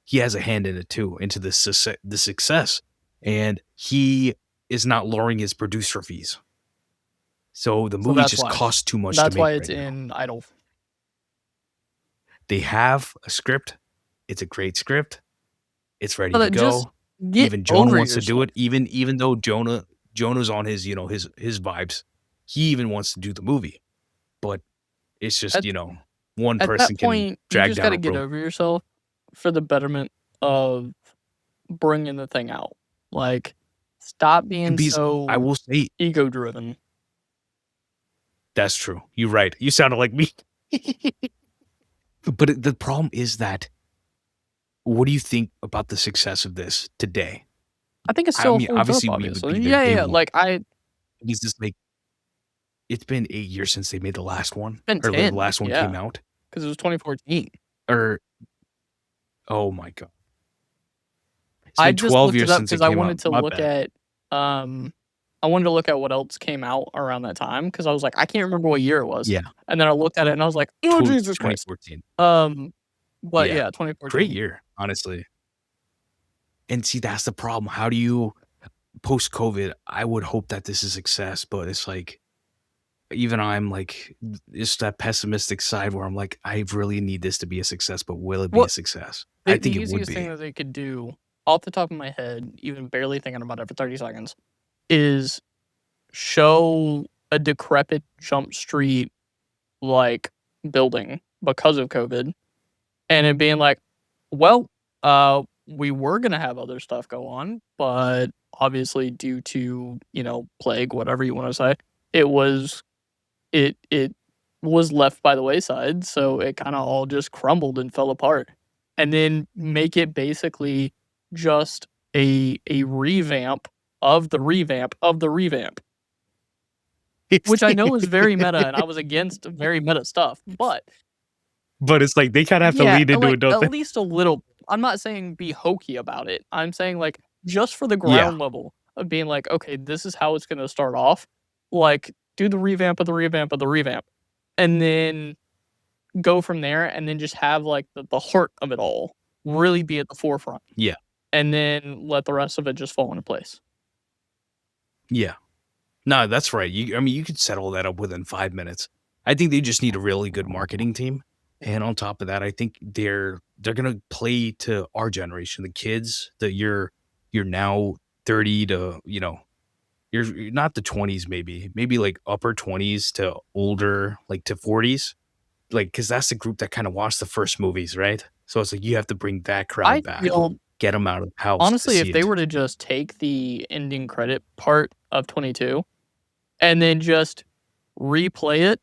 He has a hand in it too, into the success, and he is not lowering his producer fees. So the so movie that's just why. costs too much to That's make why it's right now. in Idle. They have a script. It's a great script. It's ready to But just go. get Even Jonah over wants to do yourself. it. Even though Jonah's on his his vibes, he even wants to do the movie. But it's just At one at person that can point, you drag just down gotta a get rope. over yourself for the betterment of bringing the thing out. Like, stop being Because I so will say ego driven. that's true. You're right. You sounded like me. But the problem is that what do you think about the success of this today? I think it I still mean, holds up, obviously we would obviously. be there Yeah, day yeah, one. like, Because this like it's been 8 years since they made the last one, been or the 10, last one came yeah, out, because it was 2014. or oh my god, it's I been just 12 looked it years up since it because I came out. wanted to My look bad. at, I wanted to look at what else came out around that time because I was like, "I can't remember what year it was." Yeah, And then I looked at it and I was like, "Oh, Jesus Christ." 2014. Um, but Yeah, yeah, great 2014. year, honestly. And see, that's the problem. How do you post COVID? I would hope that this is a success, but it's like even I'm like, it's that pessimistic side where I'm like, I really need this to be a success, but will it be a What success? I the think it would easiest thing be. that they could do, off the top of my head, even barely thinking about it for 30 seconds, is show a decrepit Jump Street, like, building because of COVID, and it being like, "Well, we were gonna have other stuff go on, but obviously due to, plague, whatever you wanna say, it was it was left by the wayside, so it kinda all just crumbled and fell apart." And then make it basically just a revamp of the revamp of the revamp, which I know is very meta, and I was against very meta stuff, but But it's like they kinda have to yeah, lean into like, it, don't at they? least a little. I'm not saying be hokey about it. I'm saying, like, just for the Yeah, ground level of being like, "Okay, this is how it's gonna start off." Like, do the revamp of the revamp of the revamp, and then go from there, and then just have, like, the heart of it all really be at the forefront, yeah, and then let the rest of it just fall into place. yeah. No, that's right. I mean, you could settle that up within 5 minutes. I think they just need a really good marketing team, And on top of that, I think they're gonna play to our generation, the kids that you're now 30 to, you're not the 20s maybe like upper 20s to older, like to 40s, like because that's the group that kind of watched the first movies, right? So it's like you have to bring that crowd I back, feel get them out of the house to honestly, see if they it. were to just take the ending credit part of 22 and then just replay it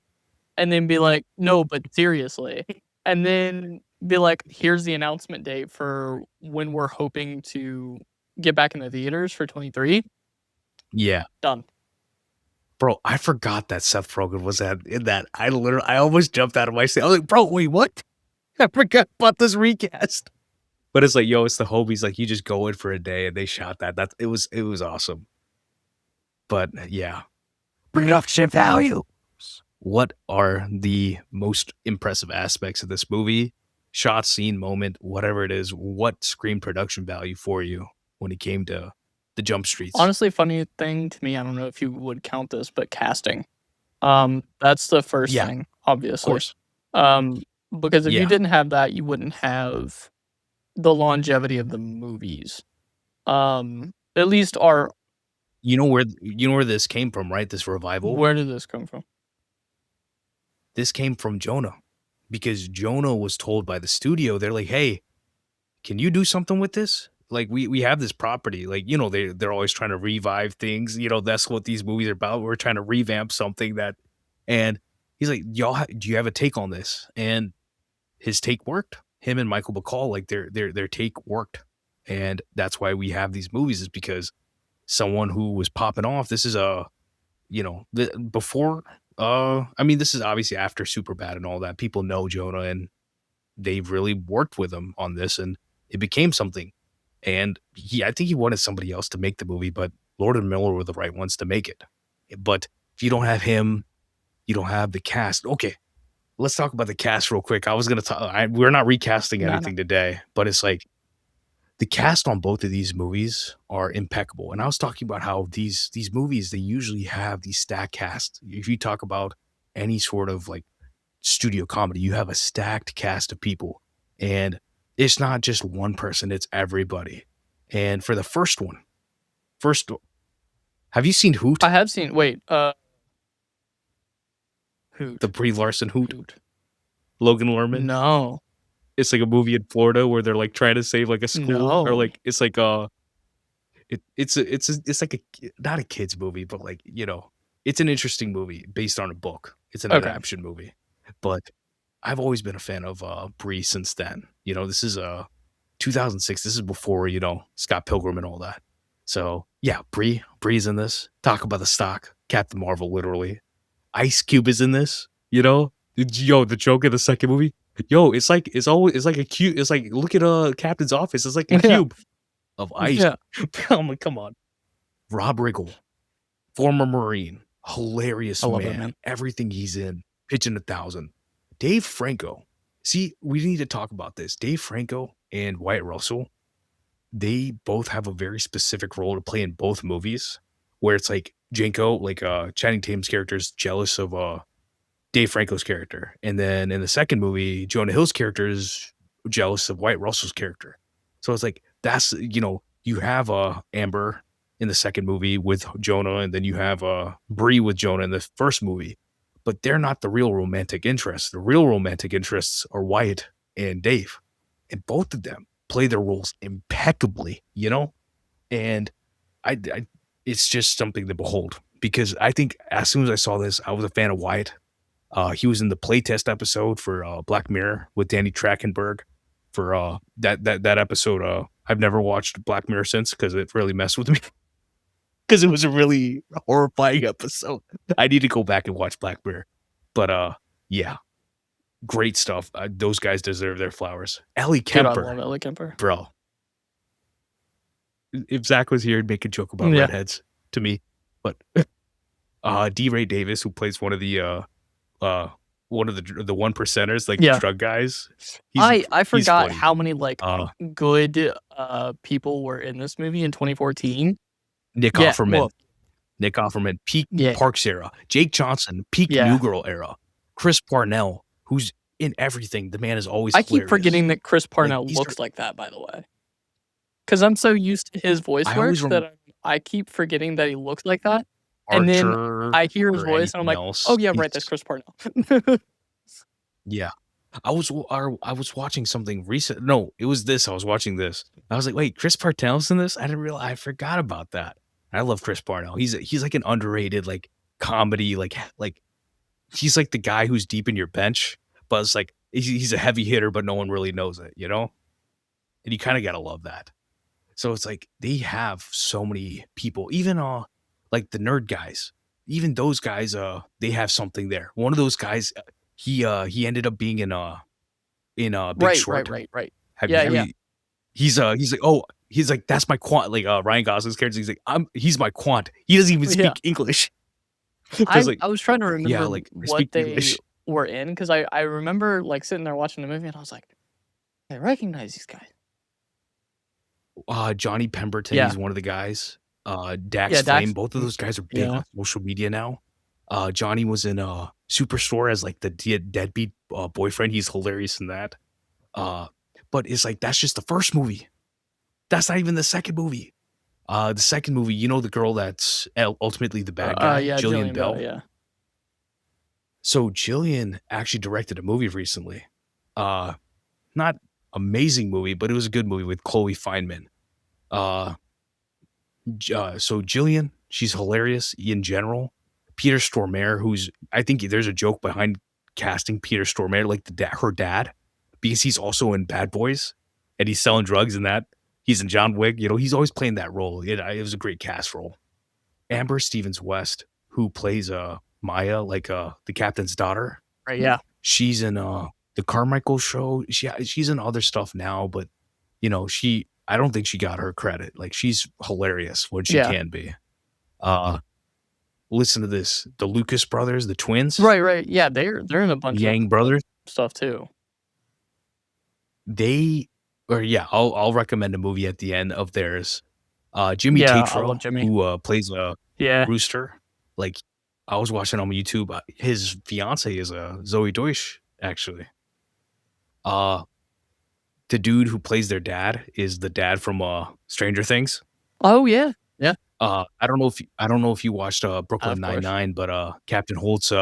and then be like, "No, but seriously." And then be like, "Here's the announcement date for when we're hoping to get back in the theaters for 23." Yeah. Done. Bro, I forgot that Seth Rogen was in that. I almost jumped out of my seat. I was like, bro, wait, what? I forgot about this recast. But it's like, yo, it's the homies. Like, you just go in for a day and they shot that. It was awesome. But yeah, production value. What are the most impressive aspects of this movie? Shot, scene, moment, whatever it is. What screamed production value for you when it came to the jump streets? Honestly, funny thing to me, I don't know if you would count this, but casting. That's the first Yeah, thing, of obviously. course. Um, because if you Yeah. didn't have that, you wouldn't have the longevity of the movies. At least our You know where this came from, right? This revival. where did this come from? This came from Jonah because Jonah was told by the studio, they're like, "Hey, can you do something with this? Like we have this property. Like, they're always trying to revive things. That's what these movies are about. We're trying to revamp something that." And he's like, do you have a take on this?" And his take worked. Him and Michael Bacall, like their take worked. And that's why we have these movies, is because someone who was popping off, this is before I mean, this is obviously after Superbad and all that. People know Jonah and they've really worked with him on this and it became something. And I think he wanted somebody else to make the movie, but Lord and Miller were the right ones to make it. But if you don't have him, you don't have the cast. Okay, let's talk about the cast real quick. I was gonna talk. We're not recasting No, no. anything today, but it's like the cast on both of these movies are impeccable. And I was talking about how these movies, they usually have these stacked cast. If you talk about any sort of like studio comedy, you have a stacked cast of people. And it's not just one person, it's everybody. And for the first have you seen I Hoot? have seen wait, The Hoot. Brie Larson Hoot, Hoot. Logan Lerman? No. It's like a movie in Florida where they're like trying to save like a school or No. like it's like it's like not a kids movie, but like, it's an interesting movie based on a book. It's an Okay. adaptation movie. But I've always been a fan of Brie since then. This is 2006. This is before, Scott Pilgrim and all that. So yeah, Bree's in this. Talk about the stock. Captain Marvel, literally. Ice Cube is in this. Yo, the joke in the second movie. Yo, it's like a cube. It's like, look at Captain's office. It's like a Yeah. cube of ice. Yeah. I'm like, come on. Rob Riggle, former Marine, I hilarious love that man. man. Everything he's in, pitching 1,000. Dave Franco. See, we need to talk about this. Dave Franco and Wyatt Russell, they both have a very specific role to play in both movies, where it's like Janko, like Channing Tatum's character is jealous of Dave Franco's character. And then in the second movie, Jonah Hill's character is jealous of Wyatt Russell's character. So it's like, you have Amber in the second movie with Jonah, and then you have Bree with Jonah in the first movie. But they're not the real romantic interests. The real romantic interests are Wyatt and Dave. And both of them play their roles impeccably. And I it's just something to behold, because I think as soon as I saw this, I was a fan of Wyatt. He was in the playtest episode for Black Mirror with Danny Trachtenberg. For that episode, I've never watched Black Mirror since because it really messed with me because it was a really horrifying episode. I need to go back and watch Black Mirror. But yeah, great stuff. Those guys deserve their flowers. Ellie Dude, I love Kemper, Ellie Kemper. bro. If Zach was here, he'd make a joke about Yeah. redheads to me. But D. Ray Davis, who plays uh one of the one percenters, like the Yeah. drug guys. I He's forgot funny. how many, like, Uh good, people were in this movie in 2014. Nick Yeah, Offerman. well, Nick Offerman, peak yeah, Parks era. Jake Johnson, peak yeah. New Girl era. Chris Parnell, who's in everything. The man is always I keep hilarious. forgetting that Chris Like, Parnell these are looks like that, by the way, because 'cause I'm so used to his voice I work always remember that I keep forgetting that he looks like that, and then Archer I hear his or voice and I'm anything like, "Oh, else. yeah, He's right, that's Chris Parnell." yeah. I was watching something recent. No, it was this. I was watching this. I was like, "Wait, Chris Parnell's in this? I didn't realize. I forgot about that." I love Chris Parnell. He's like an underrated like comedy like he's like the guy who's deep in your bench, but it's like he's a heavy hitter, but no one really knows it, you know? And you kind of got to love that. So it's like they have so many people, even like the nerd guys. Even those guys they have something there. One of those guys he ended up being in Big Right, right, Short. right, right. Have Yeah, you yeah, he's like, "Oh, he's like that's my quant." Like Ryan Gosling's character, he's like, he's my quant." He doesn't even yeah. speak English. But it's like, I was trying to "Yeah, remember like I what speak they English." were in because I remember, like, sitting there watching the movie and I was like, "I recognize these guys." Johnny Pemberton, Yeah. he's one of the guys. Dax Yeah, Flame, Dax. both of those guys are big Yeah. on social media now. Johnny was in Superstore as like the deadbeat boyfriend. He's hilarious in that. Uh, but it's like that's just the first movie. That's not even the second movie. The second movie, you know, the girl that's ultimately the bad guy, Yeah, Jillian Jillian Bell, Bell. yeah. So Jillian actually directed a movie recently. Uh, Not amazing movie, but it was a good movie with Chloe Fineman. Uh, so Jillian, she's hilarious in general. Peter Stormare, who's I think there's a joke behind casting Peter Stormare, like her dad, because he's also in Bad Boys, and he's selling drugs in that. He's in John Wick. You know, he's always playing that role. It was a great cast role. Amber Stevens West, who plays Maya, like the captain's daughter. Right, yeah. She's in the Carmichael show. She's in other stuff now, but you know, I don't think she got her credit. Like she's hilarious when she Yeah. can be. Uh Listen to this. The Lucas brothers, the twins, Right, right. Yeah, they're in a the bunch of Yang brothers, stuff too. they or yeah, I'll recommend a movie at the end of theirs. Jimmy Yeah, I love Tatro, Jimmy. who plays Yeah. Rooster, like I was watching on YouTube. His fiance is Zoe Deutsch, actually. Uh the dude who plays their dad is the dad from Stranger Things. Oh, yeah. Yeah, I don't know if you watched Brooklyn of course. Nine-Nine, but Captain Holt's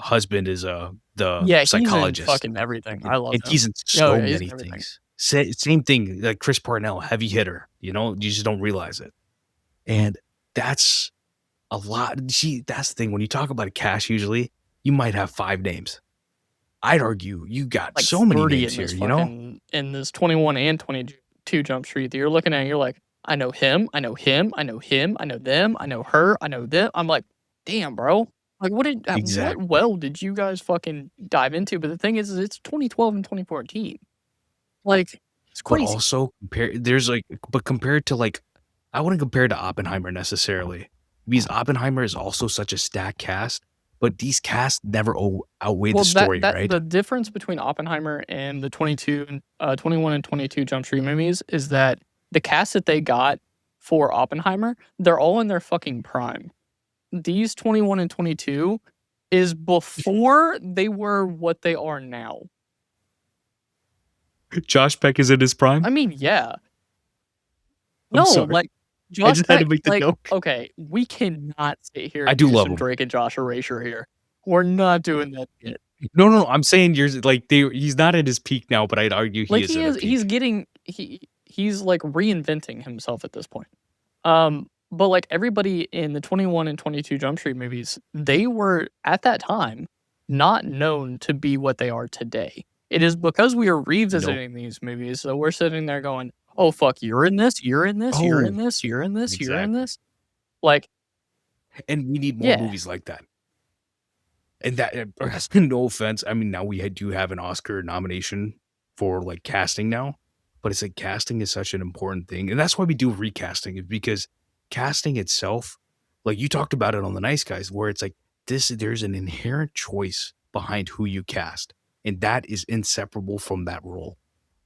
husband is the Yeah, he's in psychologist. fucking everything. I love And him. he's in Oh, so yeah, he's in many everything. things. Same thing, like Chris Parnell, heavy hitter, you know? You just don't realize it. And that's a lot. See, that's the thing. When you talk about a cast, usually you might have 5 names. I'd argue you got Like so many 30 names in here, this you know? fucking in this 21 and 22 Jump Street that you're looking at, you're like, "I know him, I know him, I know him, I know them, I know her, I know them." I'm like, "Damn, bro. Like, what Exactly. well did you guys fucking dive into?" But the thing is it's 2012 and 2014. Like, it's But crazy. also compared to like I wouldn't compare it to Oppenheimer necessarily. Because Oppenheimer is also such a stacked cast, but these casts never outweigh the Well, story, that right? the difference between Oppenheimer and the 22 and 21 and 22 Jump Street movies is that the cast that they got for Oppenheimer, they're all in their fucking prime. These 21 and 22 is before they were what they are now. Josh Peck is in his prime? I mean, yeah. I'm No, sorry. like, I Josh just had to Peck, make the like, joke. okay, we cannot sit here I and do do love some him. Drake and Josh erasure here. We're not doing that shit. No, I'm saying he's not at his peak now, but I'd argue he Like, is at a he's peak. getting he's, like, reinventing himself at this point. But, like, everybody in the 21 and 22 Jump Street movies, they were, at that time, not known to be what they are today. It is because we are Nope. revisiting these movies, so we're sitting there going, "Oh, fuck, you're in this, you're in this, you're Oh, in this, you're in this, you're in exactly. this." Like, And we need more yeah. movies like that. And that no offense, I mean, now do have an Oscar nomination for, like, casting now, but it's like casting is such an important thing, and that's why we do recasting is because casting itself like, you talked about it on The Nice Guys, where it's like, there's an inherent choice behind who you cast, and that is inseparable from that role,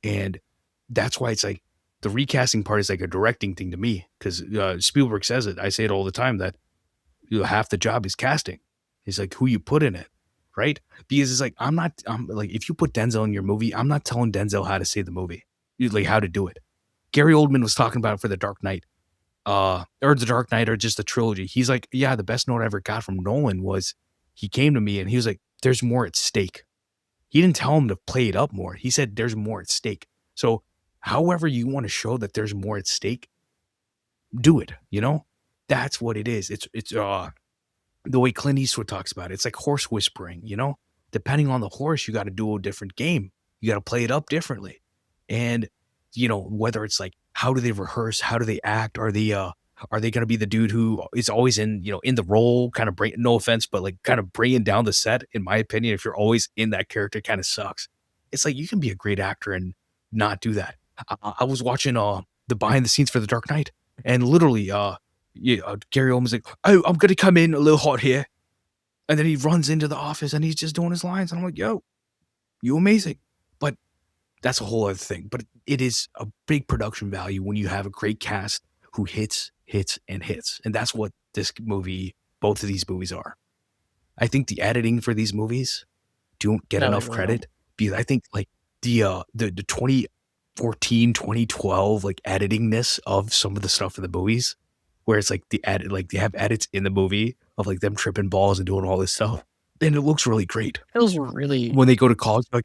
and that's why it's like the recasting part is like a directing thing to me 'cause, Spielberg says it, I say it all the time that, half the job is casting. It's like who you put in it. right? Because it's like, I'm like, if you put Denzel in your movie, I'm not telling Denzel how to say the movie, like how to do it. Gary Oldman was talking about it for The Dark Knight, or The Dark Knight, or just the trilogy. He's like, yeah, the best note I ever got from Nolan was he came to me and he was like, there's more at stake. He didn't tell him to play it up more. He said there's more at stake. So, however you want to show that there's more at stake, do it. That's what it is. It's the way Clint Eastwood talks about it. It's like horse whispering. Depending on the horse, you got to do a different game. You got to play it up differently. And whether it's like, how do they rehearse? How do they act? Are they going to be the dude who is always in the role, kind of no offense, but like kind of bringing down the set? In my opinion, if you're always in that character, it kind of sucks. It's like you can be a great actor and not do that. I was watching the behind the scenes for The Dark Knight, and literally, yeah, Gary Oldman's like, "Oh, I'm gonna come in a little hot here," and then he runs into the office and he's just doing his lines, and I'm like, "Yo, you amazing," but that's a whole other thing. But it is a big production value when you have a great cast who hits, and hits, and that's what both of these movies are. I think the editing for these movies don't get No, they enough really don't. credit because I think like the 2014, 2012 like editingness of some of the stuff in the movies, where it's like the edit, like they have edits in the movie of like them tripping balls and doing all this stuff, and it looks really great Feels really when they go to college. Like,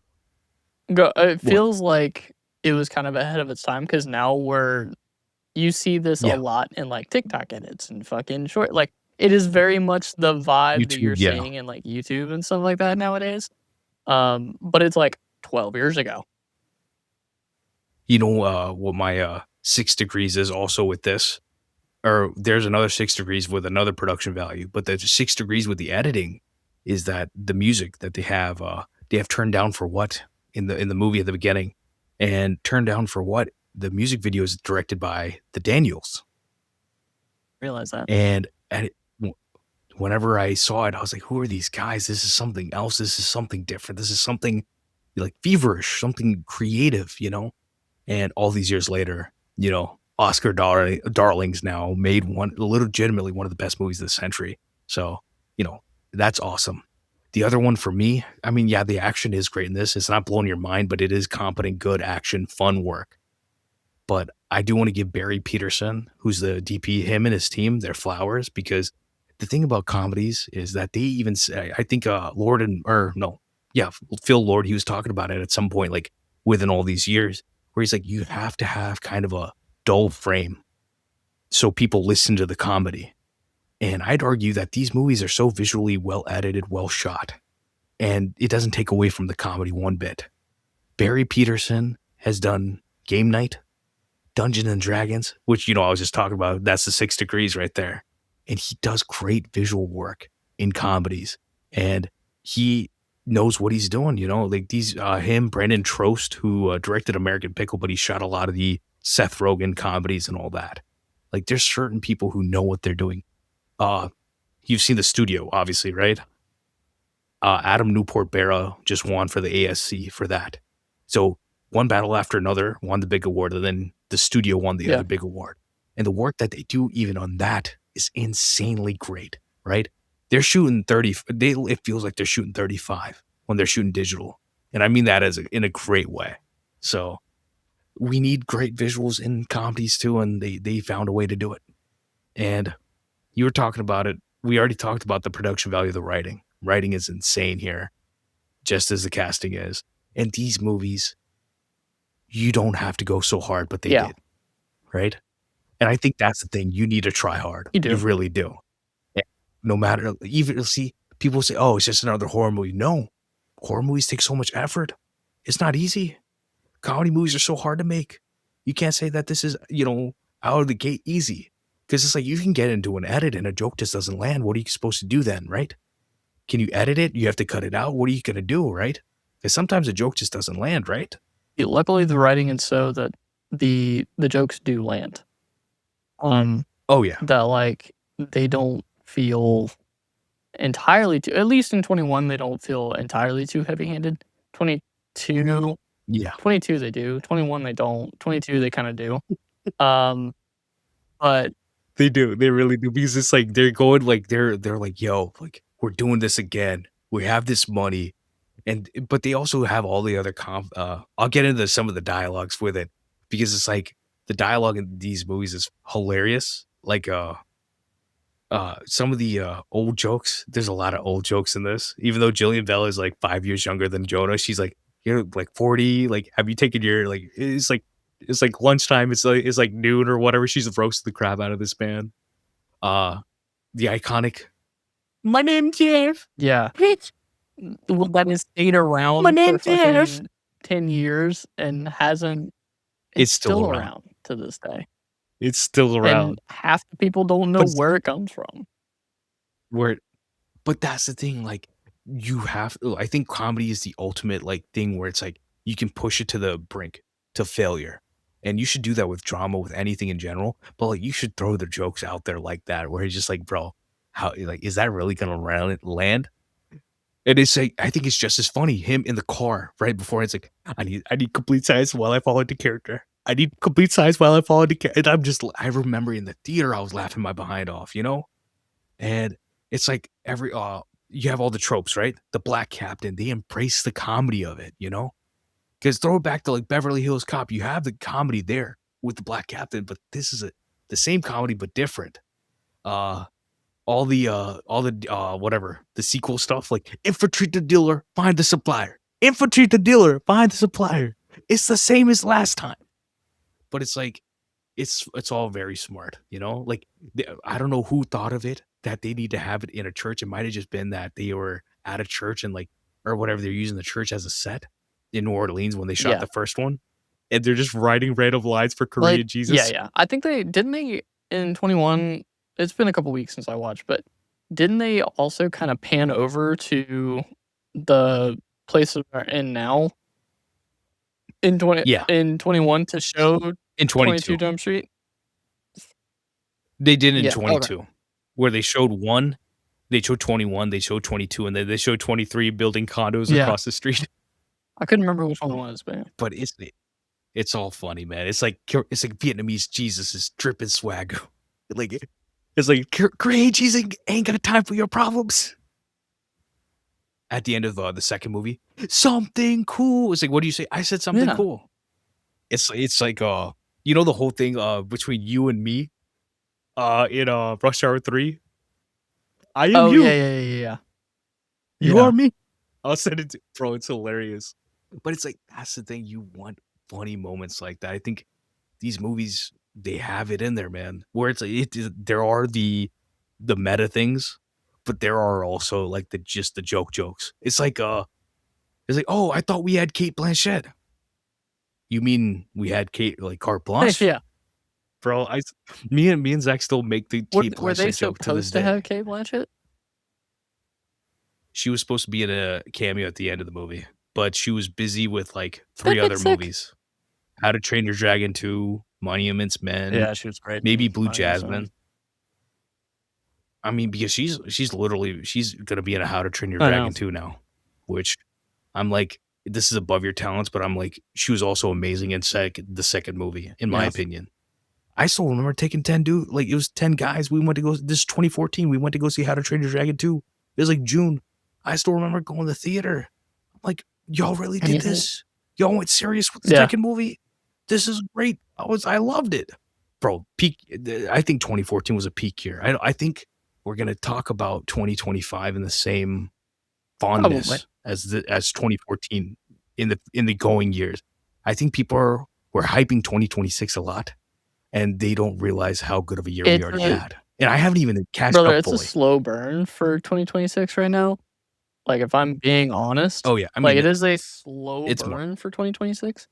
it what? feels like it was kind of ahead of its time because now you see this a Yeah, lot in, like, TikTok edits and fucking short like, it is very much the vibe that you're YouTube. Yeah, seeing in, like, YouTube and stuff like that nowadays, but it's, like, 12 years ago. what my 6 degrees is also with this, or there's another 6 degrees with another production value, but the 6 degrees with the editing is that the music that they have turned down for what in the movie at the beginning, and turned down for what the music video is directed by the Daniels. Realize that. And whenever I saw it, I was like, who are these guys? This is something else. This is something different. This is something like feverish, something creative. And all these years later, Oscar Darlings now made legitimately one of the best movies of the century. So, you know, that's awesome. The other one for me, I mean, yeah, the action is great in this. It's not blowing your mind, but it is competent, good action, fun work. But I do want to give Barry Peterson, who's the DP, him and his team, their flowers, because the thing about comedies is that they even say, I think Lord and or no, yeah, Phil Lord, he was talking about it at some point, like within all these years, where he's like, you have to have kind of a dull frame so people listen to the comedy. And I'd argue that these movies are so visually well edited, well shot, and it doesn't take away from the comedy one bit. Barry Peterson has done Game Night, Dungeons and Dragons, which, I was just talking about. That's the 6 degrees right there. And he does great visual work in comedies. And he knows what he's doing. Like him, Brandon Trost, who directed American Pickle, but he shot a lot of the Seth Rogen comedies and all that. Like there's certain people who know what they're doing. Uh, you've seen The Studio, obviously, right? Adam Newport Barra just won for the ASC for that. So one battle after another won the big award, and then the studio won the Yeah. other big award. And the work that they do even on that is insanely great, right? They're shooting 30. It feels like they're shooting 35 when they're shooting digital. And I mean that in a great way. So we need great visuals in comedies too, and they found a way to do it. And you were talking about it. We already talked about the production value of the writing. Writing is insane here, just as the casting is. And these movies, you don't have to go so hard, but they Yeah, did, right? And I think that's the thing. You need to try hard. you You do. really do. Eh, No matter, even see people say, "Oh, it's just another horror movie." No, horror movies take so much effort. It's not easy. Comedy movies are so hard to make. You can't say that this is, out of the gate easy, because it's like you can get into an edit and a joke just doesn't land. What are you supposed to do then, right? Can you edit it? You have to cut it out. What are you gonna do, right? Because sometimes a joke just doesn't land, right? Luckily, the writing is so that the jokes do land. Um, Oh yeah, that, like, they don't feel entirely too at least in 21, they don't feel entirely too heavy-handed. 22 yeah. 22 they do, 21 they don't, 22 they kinda do. Um, but They do. They really do, because it's like they're going like they're like, "Yo, like we're doing this again." we have this money, and but they also have all the other I'll get into some of the dialogues with it because it's like the dialogue in these movies is hilarious. Like some of the old jokes. There's a lot of old jokes in this. Even though Jillian Bell is like 5 years younger than Jonah, she's like, you're like 40. Like, have you taken your like? It's like lunchtime. It's like noon or whatever. She's roasting the crap out of this man. Uh, the iconic. My name's Jeff. Yeah. Bitch. Well, that has stayed My around for name's Jeff. fucking 10 years and hasn't It's it's still still around. around to this day. It's still And around. half the people don't know But it's where it comes from. where but that's the thing, like, you have I think comedy is the ultimate, like, thing where it's like, you can push it to the brink, to failure, and you should do that with drama, with anything in general, but, like, you should throw the jokes out there like that, where it's just like, "Bro, how like, is that really gonna land?" And it's like I think it's just as funny, him in the car right before it's like, I need complete silence while I fall into character. I need complete silence while I fall into character. And I remember in the theater, I was laughing my behind off, you know? And it's like you have all the tropes, right? The black captain, they embrace the comedy of it, you know? Because throw it back to like Beverly Hills Cop, you have the comedy there with the black captain, but this is the same comedy but different. Uh all the whatever, the sequel stuff, like infantry the dealer, find the supplier. Infantry the dealer, find the supplier. It's the same as last time. But it's like it's all very smart, you know? Like I don't know who thought of it that they need to have it in a church. It might have just been that they were at a church and like or whatever they're using the church as a set in New Orleans when they shot Yeah. the first one. And they're just writing random lines for Like, Korean yeah, Jesus. yeah. I think they didn't they in 21 it's been a couple weeks since I watched, but didn't they also kind of pan over to the place that we're in now Yeah, in 21 to show in 22 22. Jump Street? They did in Yeah, okay. 22 where they showed 1, they showed 21, they showed 22, and then they showed 23 building condos Yeah. across the street. I couldn't remember which one it was, but yeah. But it's all funny, man. It's like Vietnamese Jesus is dripping swag. Like it's like Korean Jesus ain't got time for your problems. At the end of the second movie, something cool. It's like, what do you say? I said something Yeah. cool. It's like you know the whole thing between you and me in Rush Hour 3. I am Oh, yeah, you. yeah, yeah, yeah, yeah. You Yeah. are me. I'll send it to bro. It's hilarious. But it's like that's the thing. You want funny moments like that. I think these movies they have it in there, man. Where it's like there are the meta things, but there are also like the joke jokes. It's like oh, I thought we had Kate Blanchett. You mean we had Kate like carte blanche, Yeah. bro? Me and Zach still make the Kate Were they Blanchett joke to this supposed to day. have Cate Blanchett? She was supposed to be in a cameo at the end of the movie, but she was busy with like That 3 other bitch sick. movies. How to Train Your Dragon 2, Monuments Men, Yeah, she was great maybe in Blue Monuments Men. Jasmine. I mean, because she's literally she's gonna be in a How to Train Your I know. Dragon 2 now, which I'm like, this is above your talents, but I'm like, she was also amazing in the second movie, in my Yeah. opinion. I still remember taking 10 dude, like it was 10 guys. We went to go this is 2014. We went to go see How to Train Your Dragon 2. It was like June. I still remember going to the theater. I'm like, y'all really did this? Y'all went serious with the Yeah. second movie? This is great. I loved it. Bro, peak I think 2014 was a peak year. I think we're gonna talk about 2025 in the same Probably. fondness as 2014 in the going years. I think people were hyping 2026 a lot, and they don't realize how good of a year we It's already a had. And I haven't even cashed brother, up it's a fully. slow burn for 2026 right now. Like, if I'm being honest, Oh yeah, I like, mean it is a slow it's more. burn for 2026,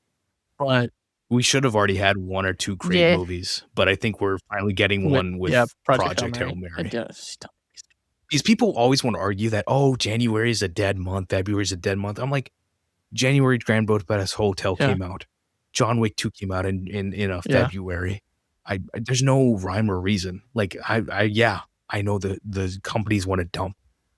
but We should have already had 1 or 2 great yeah. movies, but I think we're finally getting one Yeah, with Project Hail Project Hail Mary. It Mary. just These people always want to argue that, oh, January is a dead month, February is a dead month. I'm like, January Grand Budapest Hotel yeah, came out. John Wick 2 came out in a yeah. February. There's no rhyme or reason. Like yeah, I know the companies want to dump,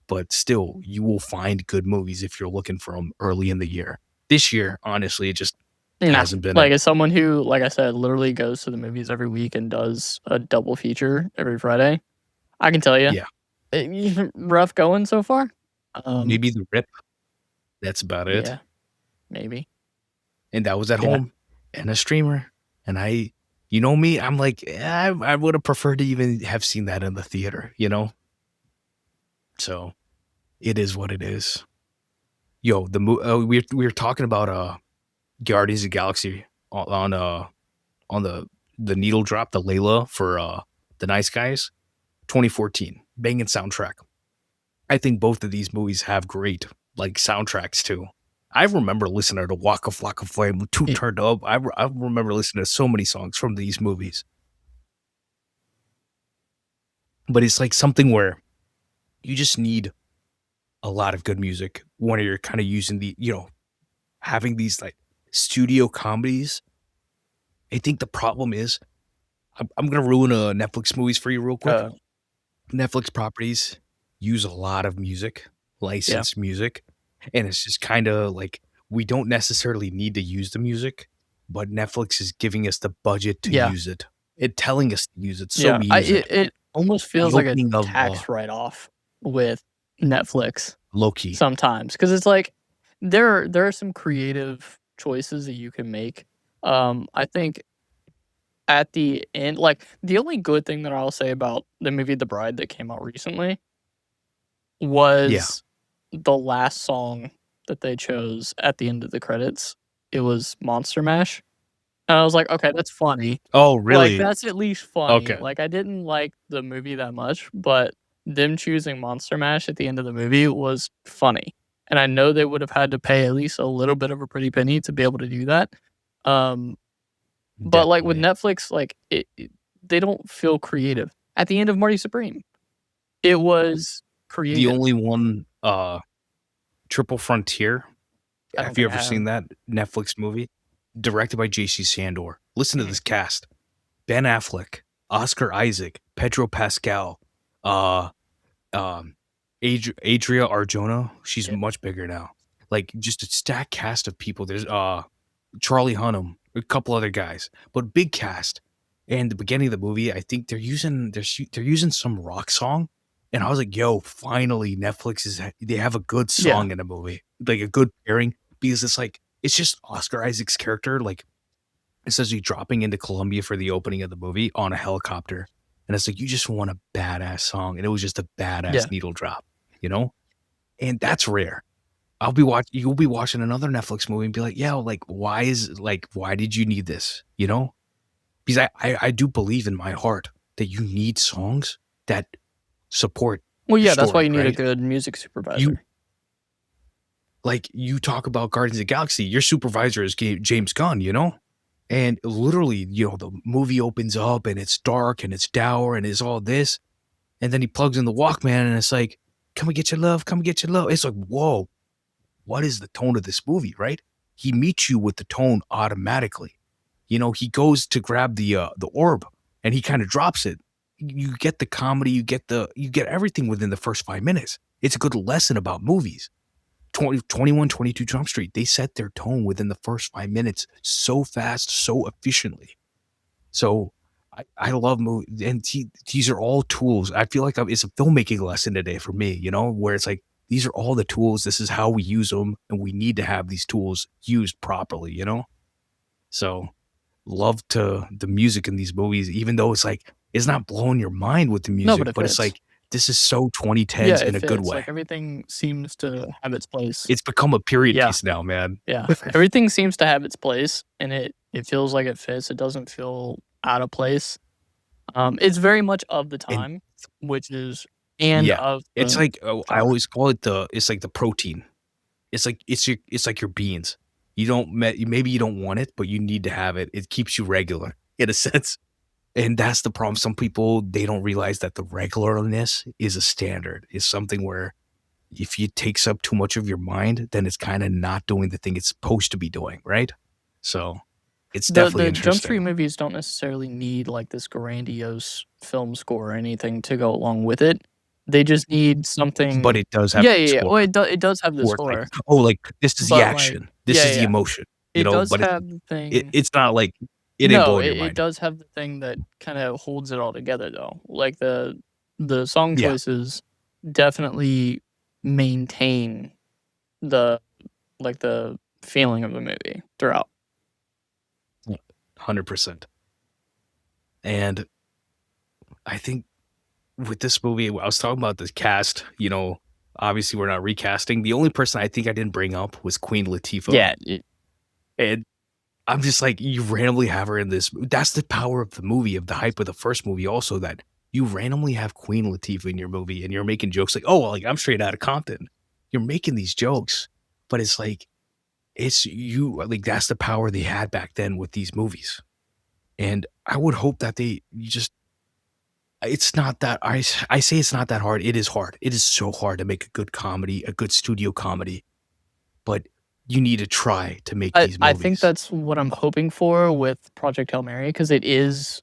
but still you will find good movies if you're looking for them early in the year. This year, honestly, it just Nah, hasn't been like, it. as someone who, like I said, literally goes to the movies every week and does a double feature every Friday, I can tell you, Yeah. rough going so far. Um, Maybe The Rip, that's about it, yeah, maybe. and that was at Yeah. home and a streamer, and you know me, I'm like, I would have preferred to even have seen that in the theater, you know? So, it is what it is. Yo, we were talking about, Guardians of the Galaxy on the needle drop, the Layla for, The Nice Guys, 2014, banging soundtrack. I think both of these movies have great, like, soundtracks too. I remember listening to Waka Flocka Flame, Too It Turned Up. I remember listening to so many songs from these movies. But it's like something where you just need a lot of good music when you're kind of using having these like studio comedies. I think the problem is I'm gonna ruin Netflix movies for you real quick. uh, Netflix properties use a lot of music, yeah. licensed music, and it's just kinda like we don't necessarily need to use the music, but Netflix is giving us the budget to Yeah. use it and telling us to use it, so Yeah. we I use it. it almost The feels like a opening of, tax write-off with Netflix Loki. sometimes, because it's like there are some creative choices that you can make. I think at the end, like, the only good thing that I'll say about the movie The Bride that came out recently Yeah. was the last song that they chose at the end of the credits. It was Monster Mash, and I was like, "Okay, that's funny." Oh, Like, really? that's at least funny. Okay. Like, I didn't like the movie that much, but them choosing Monster Mash at the end of the movie was funny, and I know they would have had to pay at least a little bit of a pretty penny to be able to do that. Um, but, like, with Definitely. Netflix, like, they don't feel creative. At the end of Marty Supreme, it was The creative. only one, Triple Frontier, I don't have you think I ever have. seen that Netflix movie? Directed by JC Sandor. Listen to Mhm. this cast: Ben Affleck, Oscar Isaac, Pedro Pascal, uh, Adria Arjona. She's Yeah. much bigger now. Like, just a stacked cast of people. There's, Charlie Hunnam, a couple other guys, but big cast. And the beginning of the movie, I think they're using some rock song, and I was like, "Yo, finally, they have a good Yeah. song in a movie, like a good pairing." Because it's just Oscar Isaac's character, like essentially dropping into Colombia for the opening of the movie on a helicopter, and it's like you just want a badass song, and it was just a Yeah. badass needle drop, you know, and that's rare. You'll be watching another Netflix movie and be like, "Yeah, like why did you need this?" You know? Because I do believe in my heart that you need songs that support Well, your yeah, that's why story, you need a right? good music You supervisor. you talk about Guardians of the Galaxy, your supervisor is James Gunn, you know? And literally, the movie opens up and it's dark and it's dour and it's all this, and then he plugs in the Walkman and it's like, "Come and get your love, come and get your love." It's like, whoa, what is the tone of this movie, right? He meets you with the tone automatically. He goes to grab the orb and he kind of drops it. You get the comedy, you get everything within the first 5 minutes. It's a good lesson about movies. 21, 22 Jump Street, they set their tone within the first 5 minutes so fast, so efficiently. So I love movies, and these are all tools. I feel like it's a filmmaking lesson today for me, where it's like these are all the tools. This is how we use them, and we need to have these tools used properly. So love to the music in these movies, even though it's not blowing your mind with the No, but music, it but it's fits. like this is so Yeah, 2010s it in a good fits. way. Like, everything seems to have its place. It's become a period Yeah, piece now, man. yeah. Everything seems to have its place, and it feels like it fits. It doesn't feel out of place. It's very much of the And time, which is and yeah, of it's the like, oh, I genre. always call it it's like the protein. It's like your beans. Maybe you don't want it, but you need to have it. It keeps you regular in a sense. And that's the problem. Some people, they don't realize that the regularness is a standard. Is something where if it takes up too much of your mind, then it's kind of not doing the thing it's supposed to be doing, right? So, it's definitely The Jump Street interesting. movies don't necessarily need, like, this grandiose film score or anything to go along with it. They just need But something. it does have Yeah, the yeah, yeah. score Well, it does have the where it's like, score, "Oh, like, this is the but, like, action. This yeah, is yeah, the yeah. emotion," It does but have the thing. it's not like it ain't No, blowing your it mind. does have the thing that kinda holds it all together, though. Like, the song Yeah. choices definitely maintain the the feeling of the movie throughout. 100%. And I think with this movie, I was talking about the cast, obviously we're not recasting. The only person I think I didn't bring up was Queen Latifah. Yeah, And I'm just like, you randomly have her in this. That's the power of the movie, of the hype of the first movie, also that you randomly have Queen Latifah in your movie and you're making jokes like, oh, well, like I'm straight out of Compton. You're making these jokes, but it's like, it's you, like, that's the power they had back then with these movies. And I would hope that you just, it's not that, I say it's not that hard. It is hard. It is so hard to make a good comedy, a good studio comedy, but you need to try to make these I think movies. that's what I'm hoping for with Project Hail Mary because it is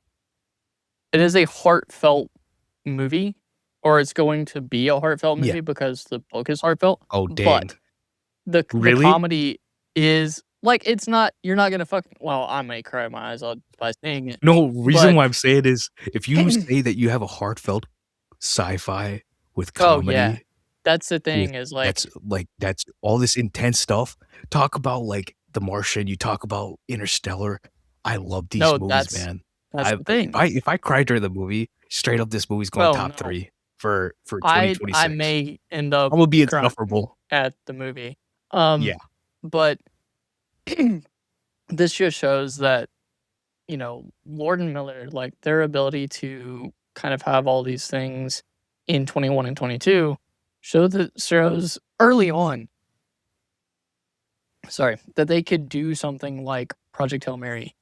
a heartfelt movie, or it's going to be a heartfelt Yeah. movie because the book is heartfelt, Oh, dang. but the Really? comedy is like, it's not you're not gonna fucking well, I may cry my eyes out by saying it, No, reason but why I'm saying is if you say that you have a heartfelt sci-fi with oh, yeah. comedy, That's the with thing is, that's all this intense stuff. Talk about like The Martian, you talk about Interstellar. I love these no, movies, man. that's I the if thing. I cried during the movie, straight up this movie's going Well, top no. 3 for I 2026. may end up I'm gonna be crying insufferable. at the movie, Yeah. but this just shows that, Lord and Miller, like, their ability to kind of have all these things in 21 and 22 shows early on, sorry, that they could do something like Project Hail Mary,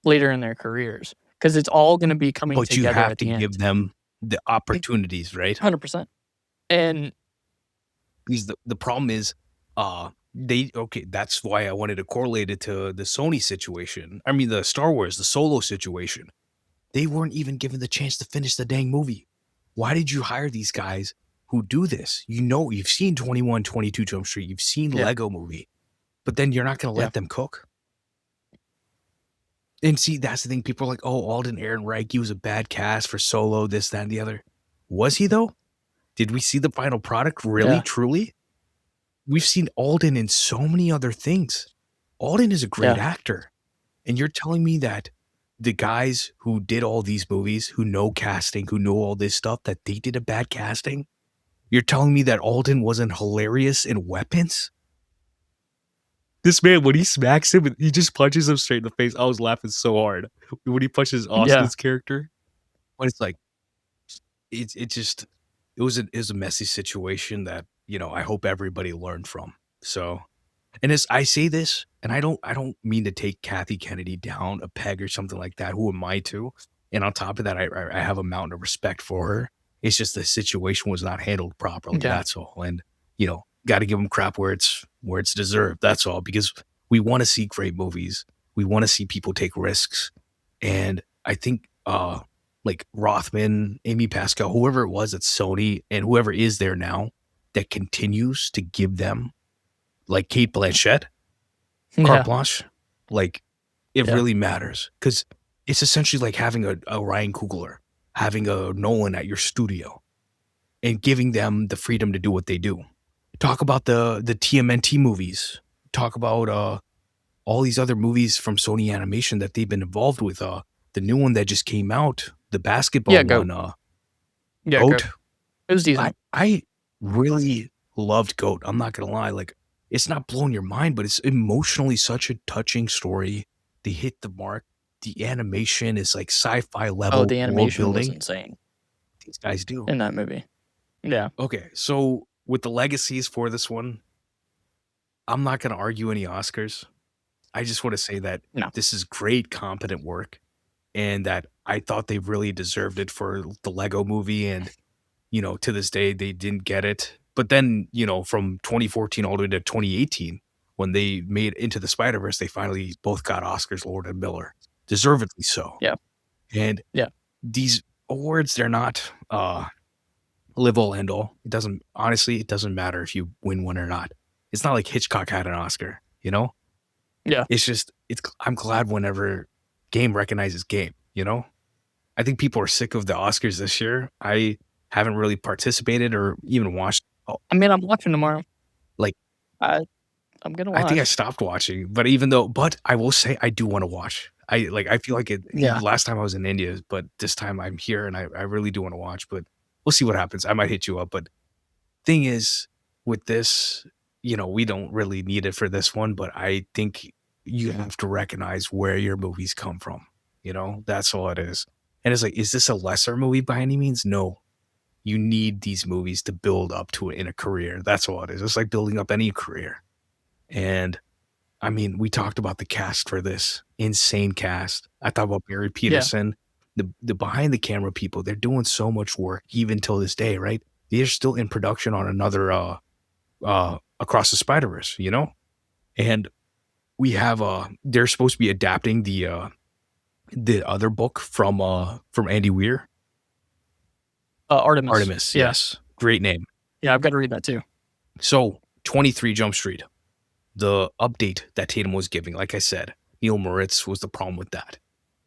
later in their careers because it's all gonna be coming But you together have at to the give end. them the opportunities, right? 100%. And Because the problem is, they okay, that's why I wanted to correlate it to the Sony situation. I mean, the Star Wars, the Solo situation. They weren't even given the chance to finish the dang movie. Why did you hire these guys who do this? You've seen 21, 22 Jump Street, you've seen yeah, Lego Movie, but then you're not gonna yeah, let them cook? And see, that's the thing. People are like, oh, Alden Ehrenreich, he was a bad cast for Solo, this, that, and the other. Was he though? Did we see the final product really, yeah, truly? We've seen Alden in so many other things. Alden is a great yeah, actor, and you're telling me that the guys who did all these movies, who know casting, who know all this stuff, that they did a bad casting? You're telling me that Alden wasn't hilarious in Weapons? This man, when he smacks him, he just punches him straight in the face. I was laughing so hard when he punches yeah, Austin's character. But it's like, it just, it was a messy situation that, I hope everybody learned from. So, and as I say this, and I don't mean to take Kathy Kennedy down a peg or something like that. Who am I to? And on top of that, I have a mountain of respect for her. It's just the situation was not handled properly. yeah, That's all. And got to give them crap where it's deserved. That's all. Because we want to see great movies. We want to see people take risks. And I think like Rothman, Amy Pascal, whoever it was at Sony, and whoever is there now that continues to give them, like Kate Blanchett, carte yeah, blanche, like, it yeah, really matters because it's essentially like having a Ryan Coogler, having a Nolan at your studio and giving them the freedom to do what they do. Talk about the TMNT movies. Talk about all these other movies from Sony Animation that they've been involved with. The new one that just came out, the basketball yeah, goat, one, yeah, goat. Goat. It was I decent. I really loved Goat. I'm not gonna lie. Like, it's not blowing your mind, but it's emotionally such a touching story. They hit the mark. The animation is like sci-fi Oh, level the world animation was building. insane These guys do. in that movie. Yeah, Okay, so with the legacies for this one, I'm not gonna argue any Oscars. I just want to say that no, this is great, competent work, and that I thought they really deserved it for the Lego movie. And to this day, they didn't get it. But then, from 2014 all the way to 2018, when they made Into the Spider-Verse, they finally both got Oscars, Lord and Miller, deservedly so. yeah, And yeah, these awards, they're not live all end all. It doesn't matter if you win one or not. It's not like Hitchcock had an Oscar, you know? yeah, It's just, I'm glad whenever game recognizes game. I think people are sick of the Oscars this year. I haven't really participated or even watched I mean, I'm watching tomorrow. Like, I I'm gonna I think I watch. stopped watching, but I will say I do wanna watch. I feel like it Yeah. last time I was in India, but this time I'm here and I really do wanna watch, but we'll see what happens. I might hit you up, but thing is, with this, we don't really need it for this one, but I think you have to recognize where your movies come from, That's all it is. And it's like, is this a lesser movie by any means? No. You need these movies to build up to it in a career. That's all it is. It's like building up any career. And I mean, we talked about the cast for this. Insane cast. I thought about Barry Yeah. Peterson, the behind the camera people. They're doing so much work even till this day, right? They're still in production on another Across the Spider-Verse, And we have they're supposed to be adapting the other book from Andy Weir. Artemis. Artemis, Yeah. yes. Great name. Yeah, I've gotta read that too. So 23 Jump Street, the update that Tatum was giving, like I said, Neil Moritz was the problem with that.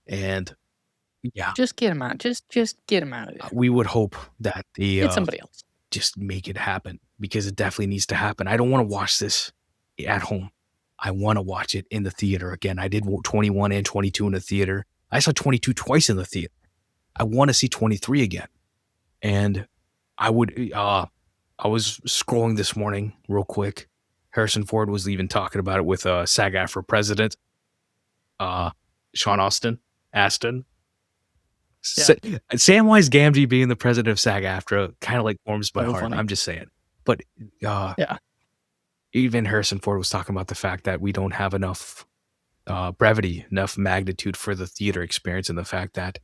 And yeah, Just get him out. Just get him out of there. we would hope that the Get somebody else. just make it happen because it definitely needs to happen. I don't want to watch this at home. I want to watch it in the theater again. I did 21 and 22 in the theater. I saw 22 twice in the theater. I want to see 23 again. And I was scrolling this morning real quick. Harrison Ford was even talking about it with SAG-AFTRA president, Sean Astin. Yeah. Samwise Gamgee being the president of SAG-AFTRA kind of like warms my So heart. funny. I'm just saying. But Yeah. even Harrison Ford was talking about the fact that we don't have enough brevity, enough magnitude for the theater experience, and the fact that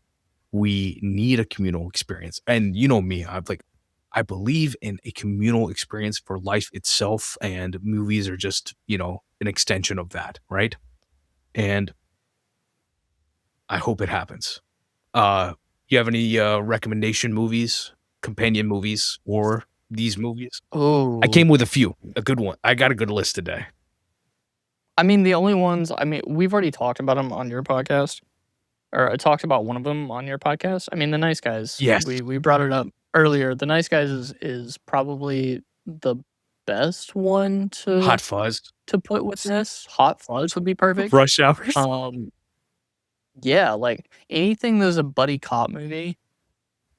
we need a communal experience. And you know me, I believe in a communal experience for life itself, and movies are just, an extension of that, right? And I hope it happens. You have any recommendation movies, companion movies, or these movies? Oh. I came with a few, a good one. I got a good list today. I mean, the only ones. I mean, we've already talked about them on your podcast, or I talked about one of them on your podcast. I mean, The Nice Guys. Yes. We brought it up earlier. The Nice Guys is probably the best one Hot Fuzz, to put with this. Hot Fuzz would be perfect. Rush Hours. Yeah, like anything that's a buddy cop movie.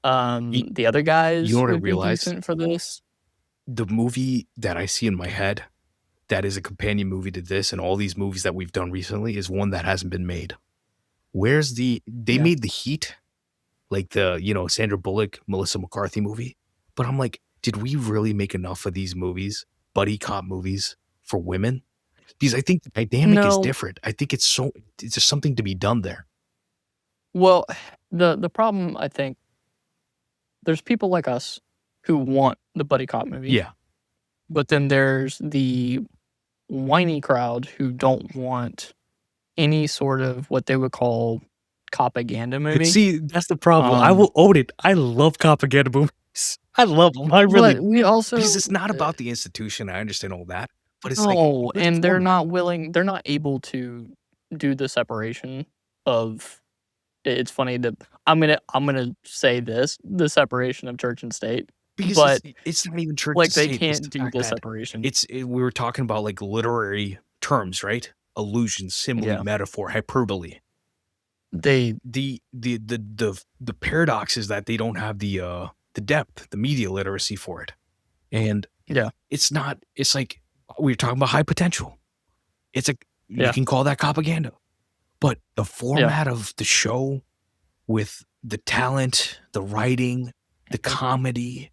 The other guys what I would be realized? decent for this. The movie that I see in my head that is a companion movie to this and all these movies that we've done recently is one that hasn't been made. They Yeah. made The Heat, like the, Sandra Bullock, Melissa McCarthy movie. But I'm like, did we really make enough of these movies, buddy cop movies for women? Because I think the dynamic is No. different. I think it's just something to be done there. Well, the problem, I think, there's people like us who want the buddy cop movie. Yeah. But then there's the whiny crowd who don't want any sort of what they would call propaganda movie. See, that's the problem. I will own it. I love propaganda movies. I love them. I really. But we also, because it's not about the institution. I understand all that, but it's no, like, and they're not willing. They're not able to do the separation of. It's funny that I'm gonna say this: the separation of church and state. because But it's not even church. like to they state, it's can't the do fact the that separation. we were talking about like literary terms, right? Allusion, simile, Yeah. metaphor, hyperbole. They The paradox is that they don't have the depth, the media literacy for it, and Yeah. it's not. It's like we were talking about high potential. It's you Yeah. can call that propaganda, but the format of the show with the talent, the writing, the comedy,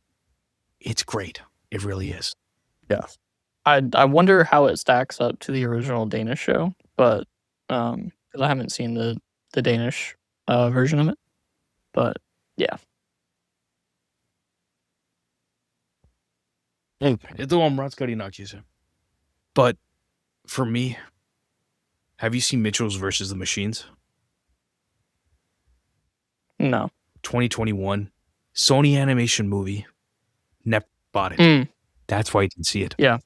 it's great. It really is. Yeah. I wonder how it stacks up to the original Danish show, but 'cause I haven't seen the Danish version of it. But yeah. Это вам братская иначе. But for me, have you seen Mitchell's versus the Machines? No. 2021 Sony animation movie. Never bought it. That's why you didn't see it. Yeah.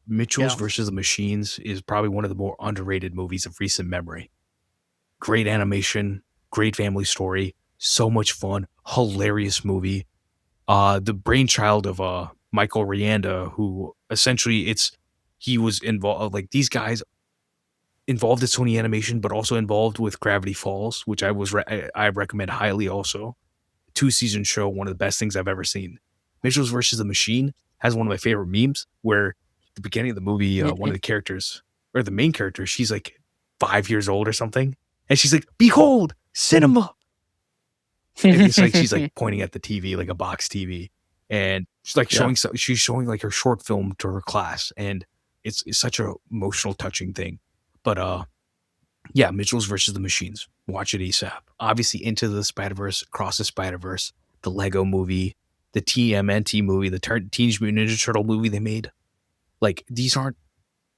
Mitchell's versus the Machines is probably one of the more underrated movies of recent memory. Great animation, great family story, so much fun, hilarious movie. The brainchild of Michael Rianda, who essentially he was involved like these guys involved in Sony Animation, but also involved with Gravity Falls, which I recommend highly also. 2-season show, one of the best things I've ever seen. Mitchell's versus the Machine has one of my favorite memes where at the beginning of the movie, one of the characters or the main character, she's like 5 years old or something, and she's like, "Behold, cinema!" And it's like she's like pointing at the TV, like a box TV, and she's like Yeah. she's showing like her short film to her class, and it's such a emotional, touching thing. But yeah, Mitchell's versus the Machines. Watch it ASAP. Obviously, Into the Spider-Verse, Across the Spider-Verse, the Lego movie, the TMNT movie, the Teenage Mutant Ninja Turtle movie they made. Like, these aren't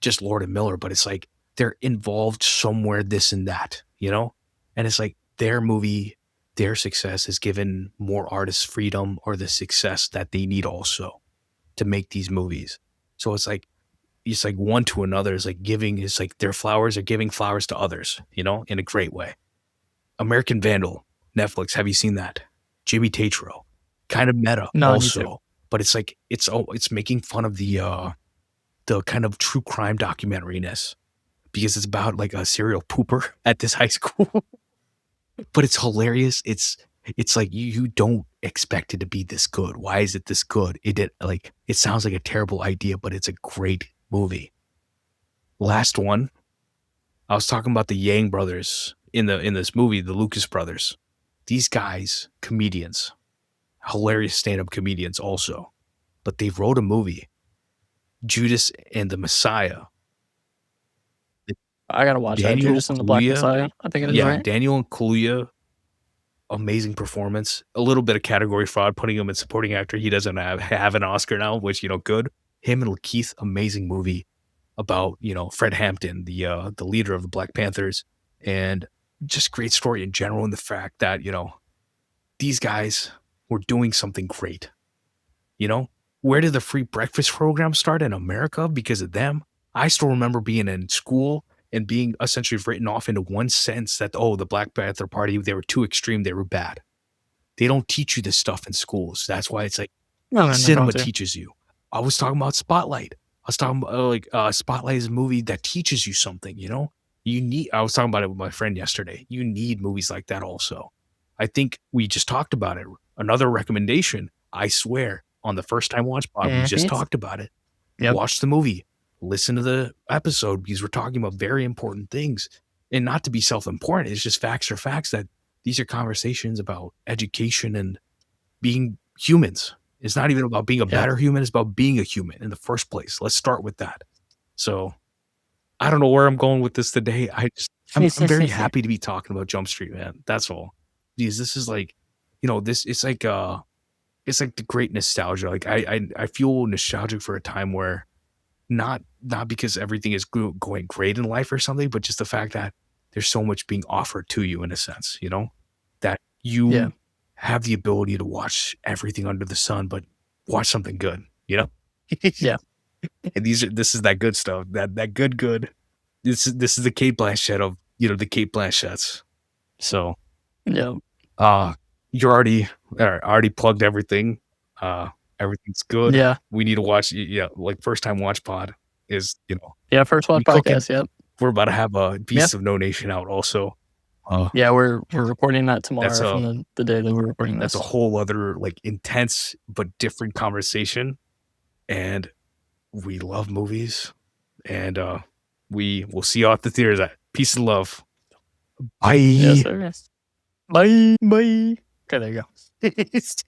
just Lord and Miller, but it's like they're involved somewhere, this and that, you know? And it's like their movie, their success has given more artists freedom or the success that they need also to make these movies. So it's like one to another is like giving is like their flowers are giving flowers to others, you know, in a great way. American Vandal, Netflix. Have you seen that? Jimmy Tatro, kind of meta No, I need to. also, but it's like it's making fun of the kind of true crime documentariness because it's about like a serial pooper at this high school, but it's hilarious. It's like you don't expect it to be this good. Why is it this good? It sounds like a terrible idea, but it's a great movie. Last one, I was talking about the Yang brothers in this movie, the Lucas brothers. These guys, comedians, hilarious stand-up comedians also, but they wrote a movie, Judas and the Messiah. I gotta watch that. Daniel Judas and the Black Kaluuya, Messiah. I think it is yeah, right. Daniel and Kaluuya, amazing performance. A little bit of category fraud, putting him in supporting actor. He doesn't have an Oscar now, which good. Him and Lakeith, amazing movie about Fred Hampton, the leader of the Black Panthers, and just great story in general. And the fact that these guys were doing something great. Where did the free breakfast program start in America? Because of them. I still remember being in school and being essentially written off into one sentence that, oh, the Black Panther Party, they were too extreme, they were bad. They don't teach you this stuff in schools. That's why it's like No, they're going cinema to. teaches you. I was talking about Spotlight. I was talking about Spotlight is a movie that teaches you something, I was talking about it with my friend yesterday. You need movies like that also. I think we just talked about it. Another recommendation, I swear, on the first time watch pod, we just talked about it. Yep. Watch the movie, listen to the episode because we're talking about very important things. And not to be self-important, it's just facts are facts that these are conversations about education and being humans. It's not even about being a Yep. better human, it's about being a human in the first place. Let's start with that. So I don't know where I'm going with this today. I'm very happy to be talking about Jump Street, man. That's all. Because this is like, this it's like the great nostalgia. Like I feel nostalgic for a time where not because everything is going great in life or something, but just the fact that there's so much being offered to you in a sense, that Yeah. you have the ability to watch everything under the sun, but watch something good, Yeah. And this is that good stuff, that good. This is the Kate Blanchett of the Kate Blanchetts. So Yeah. uh you're already plugged everything. Everything's good. Yeah. We need to watch, yeah, like first time watch pod is Yeah. First Watch we cooking. podcast. Yep. We're about to have a Yeah. Beast of No Nation out also. Yeah. We're recording that That's tomorrow a from the day that we're recording that's a this. whole other like intense but different conversation. And we love movies. And we will see you at the theaters. Peace and love. Bye. Yes, sir. Bye. Bye. Okay, there you go.